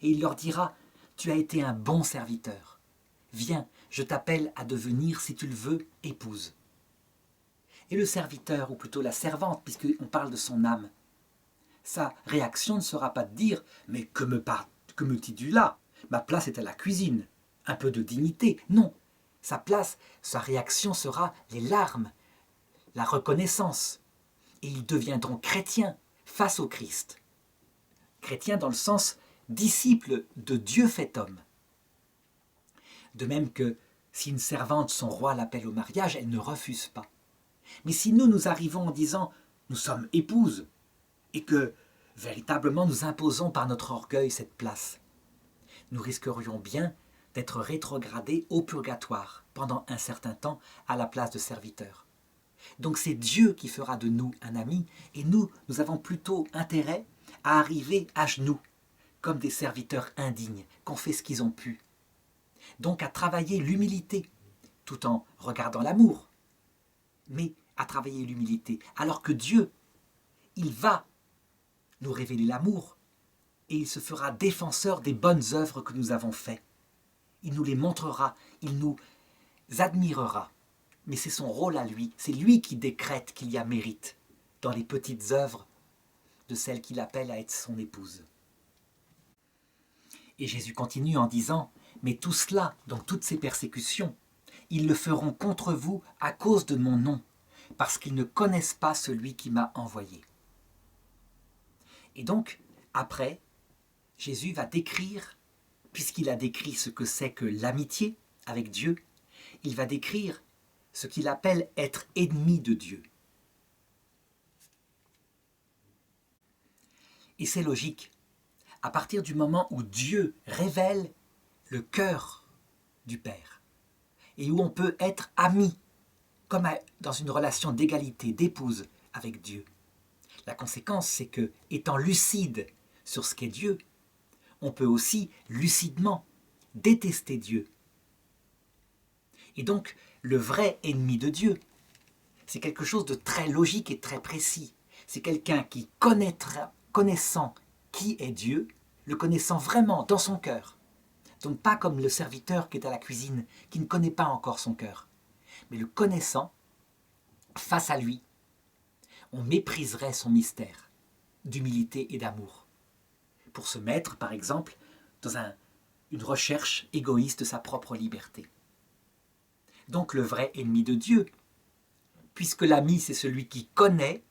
Speaker 1: Et il leur dira, « Tu as été un bon serviteur. Viens, je t'appelle à devenir, si tu le veux, épouse. » Et le serviteur, ou plutôt la servante, puisqu'on parle de son âme, sa réaction ne sera pas de dire « Mais que me dis-tu là? Ma place est à la cuisine. Un peu de dignité. » Non. Sa réaction sera les larmes, la reconnaissance. Et ils deviendront chrétiens face au Christ. Chrétiens dans le sens disciple de Dieu fait homme. De même que si une servante, son roi l'appelle au mariage, elle ne refuse pas. Mais si nous arrivons en disant « nous sommes épouses » et que véritablement nous imposons par notre orgueil cette place, nous risquerions bien d'être rétrogradés au purgatoire pendant un certain temps à la place de serviteurs. Donc c'est Dieu qui fera de nous un ami, et nous avons plutôt intérêt à arriver à genoux, comme des serviteurs indignes, qui ont fait ce qu'ils ont pu. Donc à travailler l'humilité, tout en regardant l'amour, mais à travailler l'humilité, alors que Dieu, il va nous révéler l'amour, et il se fera défenseur des bonnes œuvres que nous avons faites. Il nous les montrera, il nous admirera. Mais c'est son rôle à lui, c'est lui qui décrète qu'il y a mérite dans les petites œuvres de celle qu'il appelle à être son épouse. Et Jésus continue en disant « Mais tout cela, donc toutes ces persécutions, ils le feront contre vous à cause de mon nom, parce qu'ils ne connaissent pas celui qui m'a envoyé. » Et donc, après, Jésus va décrire, puisqu'il a décrit ce que c'est que l'amitié avec Dieu, il va décrire ce qu'il appelle être ennemi de Dieu. Et c'est logique. À partir du moment où Dieu révèle le cœur du Père, et où on peut être ami, comme dans une relation d'égalité, d'épouse avec Dieu, la conséquence, c'est que, étant lucide sur ce qu'est Dieu, on peut aussi lucidement détester Dieu. Et donc, le vrai ennemi de Dieu, c'est quelque chose de très logique et très précis. C'est quelqu'un qui connaissant qui est Dieu, le connaissant vraiment dans son cœur. Donc pas comme le serviteur qui est à la cuisine, qui ne connaît pas encore son cœur, mais le connaissant, face à lui, on mépriserait son mystère d'humilité et d'amour, pour se mettre, par exemple, dans une recherche égoïste de sa propre liberté. Donc le vrai ennemi de Dieu, puisque l'ami c'est celui qui connaît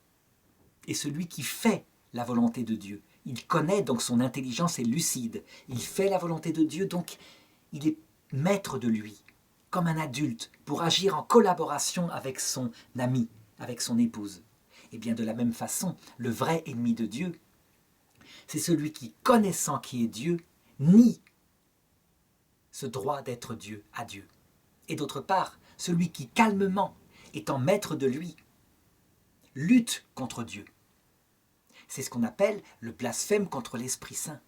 Speaker 1: et celui qui fait la volonté de Dieu. Il connaît, donc son intelligence est lucide. Il fait la volonté de Dieu, donc il est maître de lui, comme un adulte, pour agir en collaboration avec son ami, avec son épouse. Et bien de la même façon, le vrai ennemi de Dieu, c'est celui qui, connaissant qui est Dieu, nie ce droit d'être Dieu à Dieu. Et d'autre part, celui qui calmement, étant maître de lui, lutte contre Dieu. C'est ce qu'on appelle le blasphème contre l'Esprit Saint.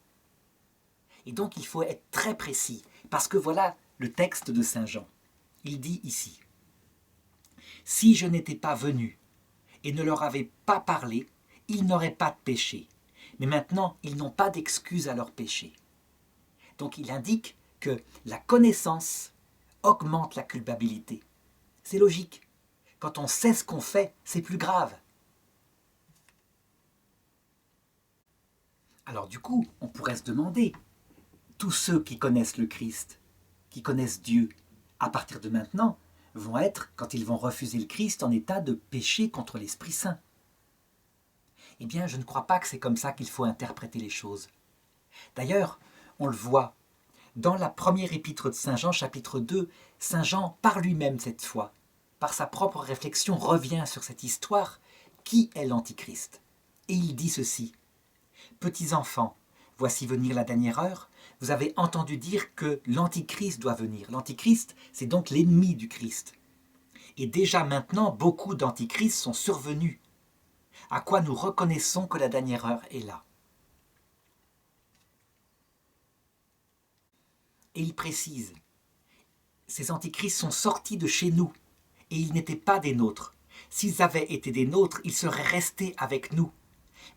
Speaker 1: Et donc il faut être très précis, parce que voilà le texte de Saint Jean. Il dit ici, « Si je n'étais pas venu et ne leur avais pas parlé, ils n'auraient pas de péché. Mais maintenant, ils n'ont pas d'excuse à leur péché. » Donc il indique que la connaissance augmente la culpabilité. C'est logique. Quand on sait ce qu'on fait, c'est plus grave. Alors du coup, on pourrait se demander, tous ceux qui connaissent le Christ, qui connaissent Dieu, à partir de maintenant, vont être, quand ils vont refuser le Christ, en état de péché contre l'Esprit Saint. Eh bien, je ne crois pas que c'est comme ça qu'il faut interpréter les choses. D'ailleurs, on le voit, dans la première épître de Saint Jean, chapitre 2, Saint Jean, par lui-même cette fois, par sa propre réflexion, revient sur cette histoire, qui est l'Antichrist. Et il dit ceci, « Petits enfants, voici venir la dernière heure, vous avez entendu dire que l'Antichrist doit venir. » L'Antichrist, c'est donc l'ennemi du Christ. Et déjà maintenant, beaucoup d'Antichrists sont survenus, à quoi nous reconnaissons que la dernière heure est là. Et il précise, ces antichrists sont sortis de chez nous, et ils n'étaient pas des nôtres. S'ils avaient été des nôtres, ils seraient restés avec nous.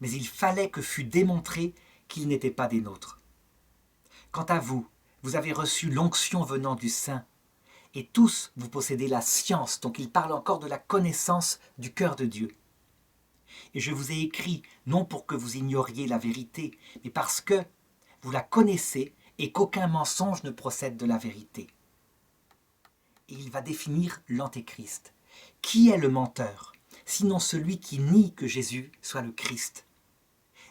Speaker 1: Mais il fallait que fût démontré qu'ils n'étaient pas des nôtres. Quant à vous, vous avez reçu l'onction venant du Saint, et tous vous possédez la science, donc il parle encore de la connaissance du cœur de Dieu. Et je vous ai écrit, non pour que vous ignoriez la vérité, mais parce que vous la connaissez et qu'aucun mensonge ne procède de la vérité. Et il va définir l'antéchrist. Qui est le menteur, sinon celui qui nie que Jésus soit le Christ?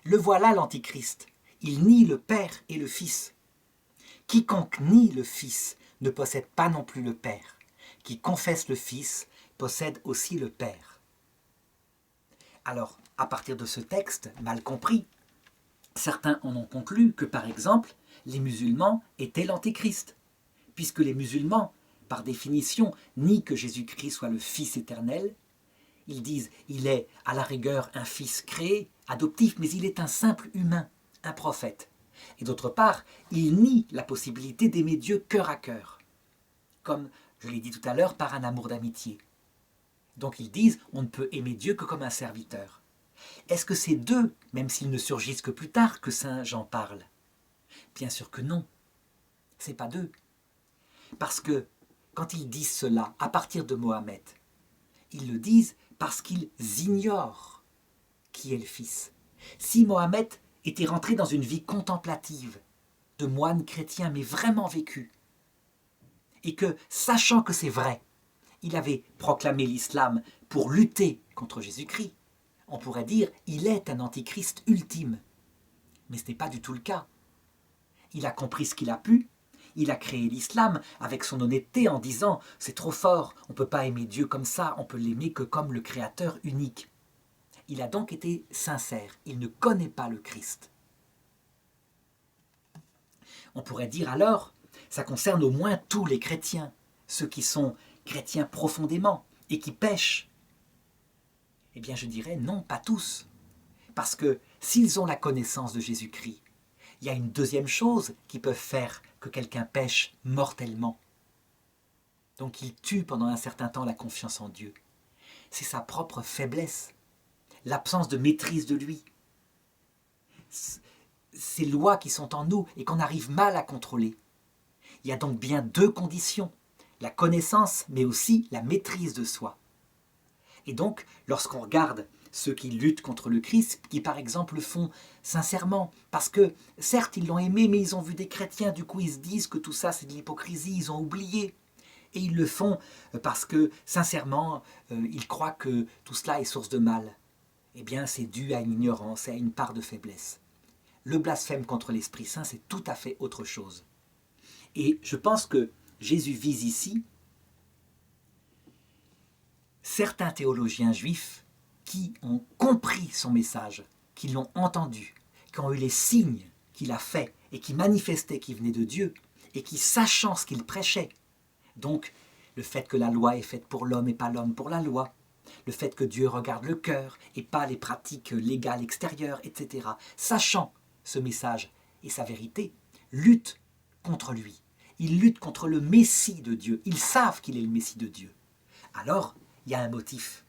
Speaker 1: Le voilà l'antéchrist. Il nie le Père et le Fils. Quiconque nie le Fils ne possède pas non plus le Père. Qui confesse le Fils possède aussi le Père. Alors, à partir de ce texte, mal compris, certains en ont conclu que, par exemple, les musulmans étaient l'antéchrist, puisque les musulmans, par définition, nient que Jésus-Christ soit le Fils éternel. Ils disent il est à la rigueur un fils créé, adoptif, mais il est un simple humain, un prophète. Et d'autre part, ils nient la possibilité d'aimer Dieu cœur à cœur, comme je l'ai dit tout à l'heure, par un amour d'amitié. Donc ils disent on ne peut aimer Dieu que comme un serviteur. Est-ce que c'est d'eux, même s'ils ne surgissent que plus tard, que Saint Jean parle? Bien sûr que non, c'est pas d'eux. Parce que quand ils disent cela à partir de Mohammed, ils le disent parce qu'ils ignorent qui est le Fils. Si Mohammed était rentré dans une vie contemplative, de moine chrétien, mais vraiment vécu, et que, sachant que c'est vrai, il avait proclamé l'islam pour lutter contre Jésus-Christ, on pourrait dire il est un antichrist ultime. Mais ce n'est pas du tout le cas. Il a compris ce qu'il a pu, il a créé l'islam avec son honnêteté en disant « c'est trop fort, on ne peut pas aimer Dieu comme ça, on peut l'aimer que comme le Créateur unique ». Il a donc été sincère, il ne connaît pas le Christ. On pourrait dire alors, ça concerne au moins tous les chrétiens, ceux qui sont chrétiens profondément et qui pêchent. Eh bien je dirais non, pas tous. Parce que s'ils ont la connaissance de Jésus-Christ, il y a une deuxième chose qu'ils peuvent faire que quelqu'un pêche mortellement. Donc il tue pendant un certain temps la confiance en Dieu. C'est sa propre faiblesse, l'absence de maîtrise de lui. Ces lois qui sont en nous et qu'on arrive mal à contrôler. Il y a donc bien deux conditions, la connaissance mais aussi la maîtrise de soi. Et donc, lorsqu'on regarde ceux qui luttent contre le Christ, qui par exemple le font sincèrement, parce que certes ils l'ont aimé, mais ils ont vu des chrétiens, du coup ils se disent que tout ça c'est de l'hypocrisie, ils ont oublié. Et ils le font parce que sincèrement ils croient que tout cela est source de mal. Eh bien c'est dû à une ignorance et à une part de faiblesse. Le blasphème contre l'Esprit Saint, c'est tout à fait autre chose. Et je pense que Jésus vise ici certains théologiens juifs qui ont compris son message, qui l'ont entendu, qui ont eu les signes qu'il a faits et qui manifestaient qu'il venait de Dieu, et qui, sachant ce qu'il prêchait, donc le fait que la loi est faite pour l'homme et pas l'homme pour la loi, le fait que Dieu regarde le cœur et pas les pratiques légales extérieures, etc., sachant ce message et sa vérité, luttent contre lui. Ils luttent contre le Messie de Dieu. Ils savent qu'il est le Messie de Dieu. Alors, il y a un motif.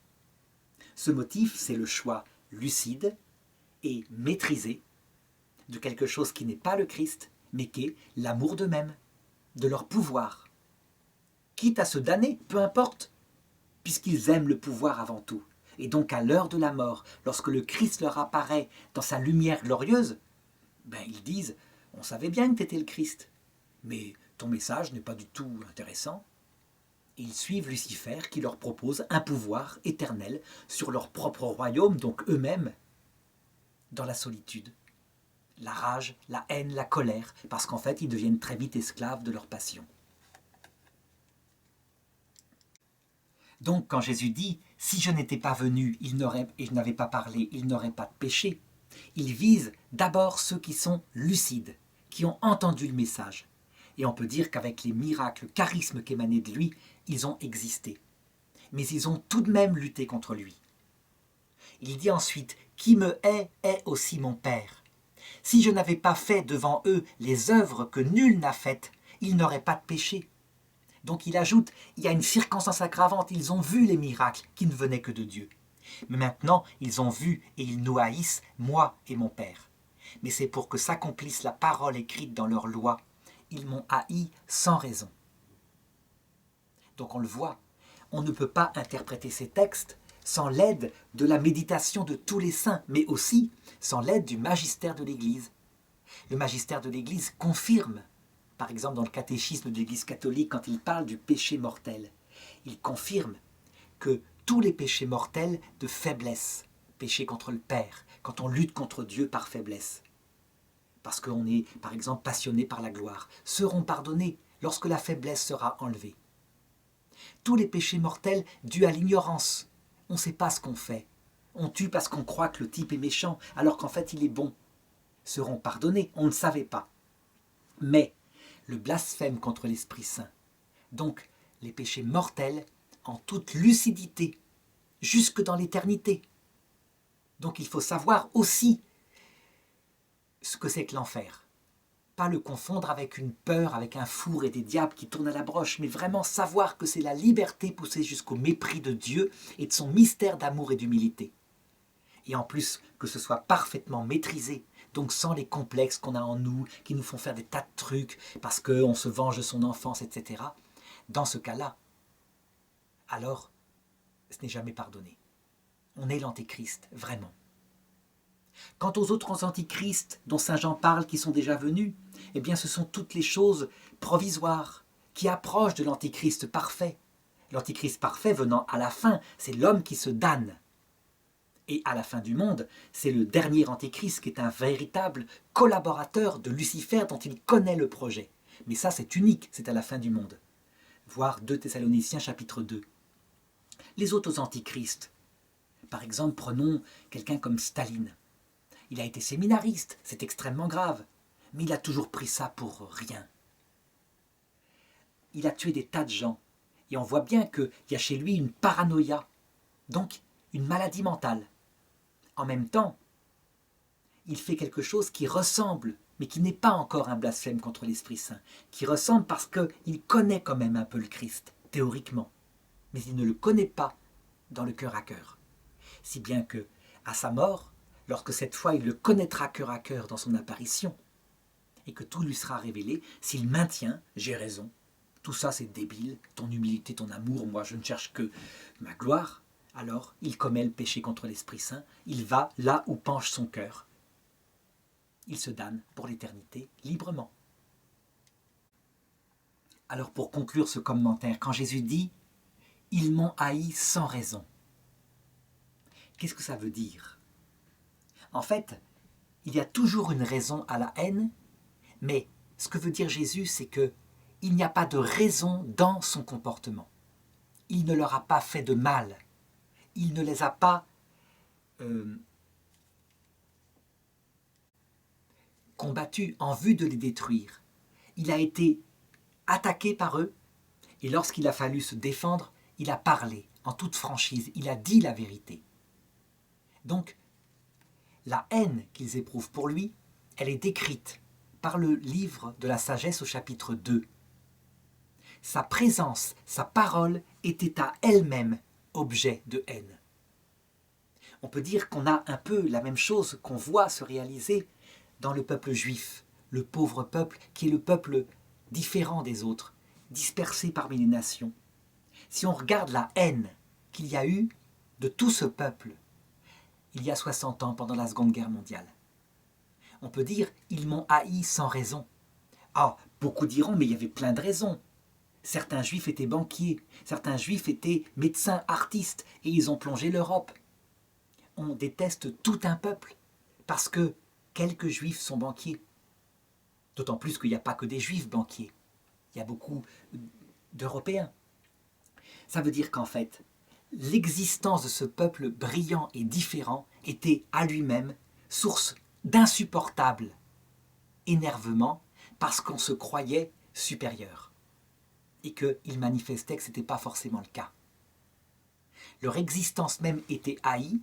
Speaker 1: Ce motif, c'est le choix lucide et maîtrisé de quelque chose qui n'est pas le Christ, mais qui est l'amour d'eux-mêmes, de leur pouvoir. Quitte à se damner, peu importe, puisqu'ils aiment le pouvoir avant tout. Et donc à l'heure de la mort, lorsque le Christ leur apparaît dans sa lumière glorieuse, ils disent « On savait bien que tu étais le Christ, mais ton message n'est pas du tout intéressant. » Ils suivent Lucifer qui leur propose un pouvoir éternel sur leur propre royaume, donc eux-mêmes, dans la solitude, la rage, la haine, la colère, parce qu'en fait ils deviennent très vite esclaves de leur passion. Donc quand Jésus dit « Si je n'étais pas venu et je n'avais pas parlé, il n'aurait pas de péché », il vise d'abord ceux qui sont lucides, qui ont entendu le message. Et on peut dire qu'avec les miracles, le charisme qui émanait de lui, ils ont existé. Mais ils ont tout de même lutté contre lui. Il dit ensuite « Qui me hait aussi mon Père. Si je n'avais pas fait devant eux les œuvres que nul n'a faites, ils n'auraient pas de péché. » Donc il ajoute, il y a une circonstance aggravante, ils ont vu les miracles qui ne venaient que de Dieu. Mais maintenant, ils ont vu et ils nous haïssent, moi et mon Père. Mais c'est pour que s'accomplisse la parole écrite dans leur loi. Ils m'ont haï sans raison. Donc on le voit, on ne peut pas interpréter ces textes sans l'aide de la méditation de tous les saints, mais aussi sans l'aide du magistère de l'Église. Le magistère de l'Église confirme, par exemple dans le catéchisme de l'Église catholique, quand il parle du péché mortel, il confirme que tous les péchés mortels de faiblesse, péché contre le Père, quand on lutte contre Dieu par faiblesse, parce qu'on est, par exemple, passionné par la gloire, seront pardonnés lorsque la faiblesse sera enlevée. Tous les péchés mortels dus à l'ignorance, on ne sait pas ce qu'on fait, on tue parce qu'on croit que le type est méchant, alors qu'en fait il est bon, seront pardonnés, on ne savait pas. Mais le blasphème contre l'Esprit Saint, donc les péchés mortels en toute lucidité, jusque dans l'éternité. Donc il faut savoir aussi ce que c'est que l'enfer. Pas le confondre avec une peur, avec un four et des diables qui tournent à la broche, mais vraiment savoir que c'est la liberté poussée jusqu'au mépris de Dieu et de son mystère d'amour et d'humilité. Et en plus, que ce soit parfaitement maîtrisé, donc sans les complexes qu'on a en nous, qui nous font faire des tas de trucs, parce qu'on se venge de son enfance, etc. Dans ce cas-là, alors, ce n'est jamais pardonné. On est l'antéchrist, vraiment. Quant aux autres antichrists dont saint Jean parle qui sont déjà venus, eh bien ce sont toutes les choses provisoires qui approchent de l'antichrist parfait. L'antichrist parfait venant à la fin, c'est l'homme qui se damne. Et à la fin du monde, c'est le dernier antéchrist qui est un véritable collaborateur de Lucifer dont il connaît le projet. Mais ça c'est unique, c'est à la fin du monde. Voir 2 Thessaloniciens chapitre 2. Les autres antichrists, par exemple prenons quelqu'un comme Staline. Il a été séminariste, c'est extrêmement grave, mais il a toujours pris ça pour rien. Il a tué des tas de gens, et on voit bien qu'il y a chez lui une paranoïa, donc une maladie mentale. En même temps, il fait quelque chose qui ressemble mais qui n'est pas encore un blasphème contre l'Esprit Saint, qui ressemble parce qu'il connaît quand même un peu le Christ, théoriquement, mais il ne le connaît pas dans le cœur à cœur. Si bien que, à sa mort, lorsque cette fois il le connaîtra cœur à cœur dans son apparition, et que tout lui sera révélé, s'il maintient « j'ai raison », tout ça c'est débile, ton humilité, ton amour, moi je ne cherche que ma gloire, alors il commet le péché contre l'Esprit Saint, il va là où penche son cœur. Il se damne pour l'éternité librement. Alors pour conclure ce commentaire, quand Jésus dit « Ils m'ont haï sans raison », qu'est-ce que ça veut dire? En fait, il y a toujours une raison à la haine, mais ce que veut dire Jésus, c'est qu'il n'y a pas de raison dans son comportement. Il ne leur a pas fait de mal. Il ne les a pas combattus en vue de les détruire. Il a été attaqué par eux, et lorsqu'il a fallu se défendre, il a parlé en toute franchise, il a dit la vérité. Donc, la haine qu'ils éprouvent pour lui, elle est décrite par le livre de la sagesse au chapitre 2. Sa présence, sa parole était à elle-même objet de haine. On peut dire qu'on a un peu la même chose qu'on voit se réaliser dans le peuple juif, le pauvre peuple qui est le peuple différent des autres, dispersé parmi les nations. Si on regarde la haine qu'il y a eu de tout ce peuple, il y a 60 ans pendant la Seconde Guerre mondiale, on peut dire « ils m'ont haï sans raison ». Ah, beaucoup diront « mais il y avait plein de raisons ». Certains juifs étaient banquiers, certains juifs étaient médecins, artistes, et ils ont plongé l'Europe. On déteste tout un peuple, parce que quelques juifs sont banquiers. D'autant plus qu'il n'y a pas que des juifs banquiers, il y a beaucoup d'Européens. Ça veut dire qu'en fait, l'existence de ce peuple brillant et différent était à lui-même source d'insupportable énervement parce qu'on se croyait supérieur et qu'il manifestait que ce n'était pas forcément le cas. Leur existence même était haïe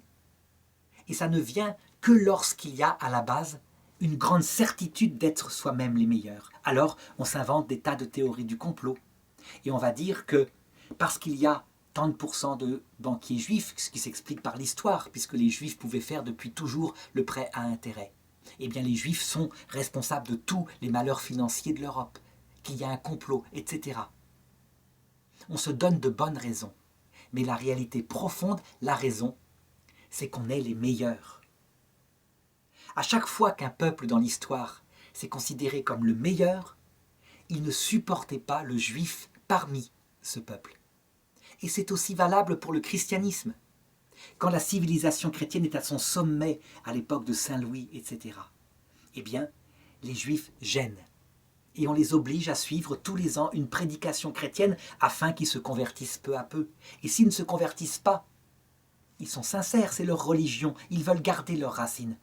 Speaker 1: et ça ne vient que lorsqu'il y a à la base une grande certitude d'être soi-même les meilleurs. Alors on s'invente des tas de théories du complot et on va dire que parce qu'il y a tant de pourcents de banquiers juifs, ce qui s'explique par l'histoire, puisque les juifs pouvaient faire depuis toujours le prêt à intérêt. Eh bien les juifs sont responsables de tous les malheurs financiers de l'Europe, qu'il y a un complot, etc. On se donne de bonnes raisons, mais la réalité profonde, la raison, c'est qu'on est les meilleurs. À chaque fois qu'un peuple dans l'histoire s'est considéré comme le meilleur, il ne supportait pas le juif parmi ce peuple. Et c'est aussi valable pour le christianisme. Quand la civilisation chrétienne est à son sommet, à l'époque de Saint-Louis, etc., eh bien, les Juifs gênent. Et on les oblige à suivre tous les ans une prédication chrétienne afin qu'ils se convertissent peu à peu. Et s'ils ne se convertissent pas, ils sont sincères, c'est leur religion, ils veulent garder leurs racines.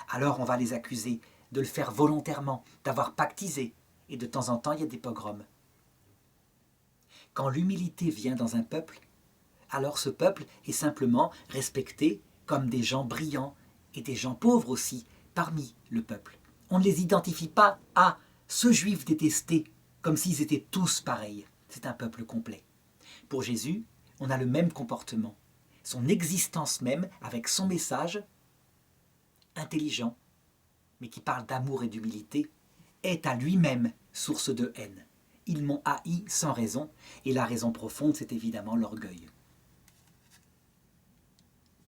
Speaker 1: Alors on va les accuser de le faire volontairement, d'avoir pactisé. Et de temps en temps, il y a des pogroms. Quand l'humilité vient dans un peuple, alors ce peuple est simplement respecté comme des gens brillants et des gens pauvres aussi parmi le peuple. On ne les identifie pas à ce juif détesté comme s'ils étaient tous pareils. C'est un peuple complet. Pour Jésus, on a le même comportement. Son existence même, avec son message intelligent, mais qui parle d'amour et d'humilité, est à lui-même source de haine. Ils m'ont haï sans raison, et la raison profonde, c'est évidemment l'orgueil.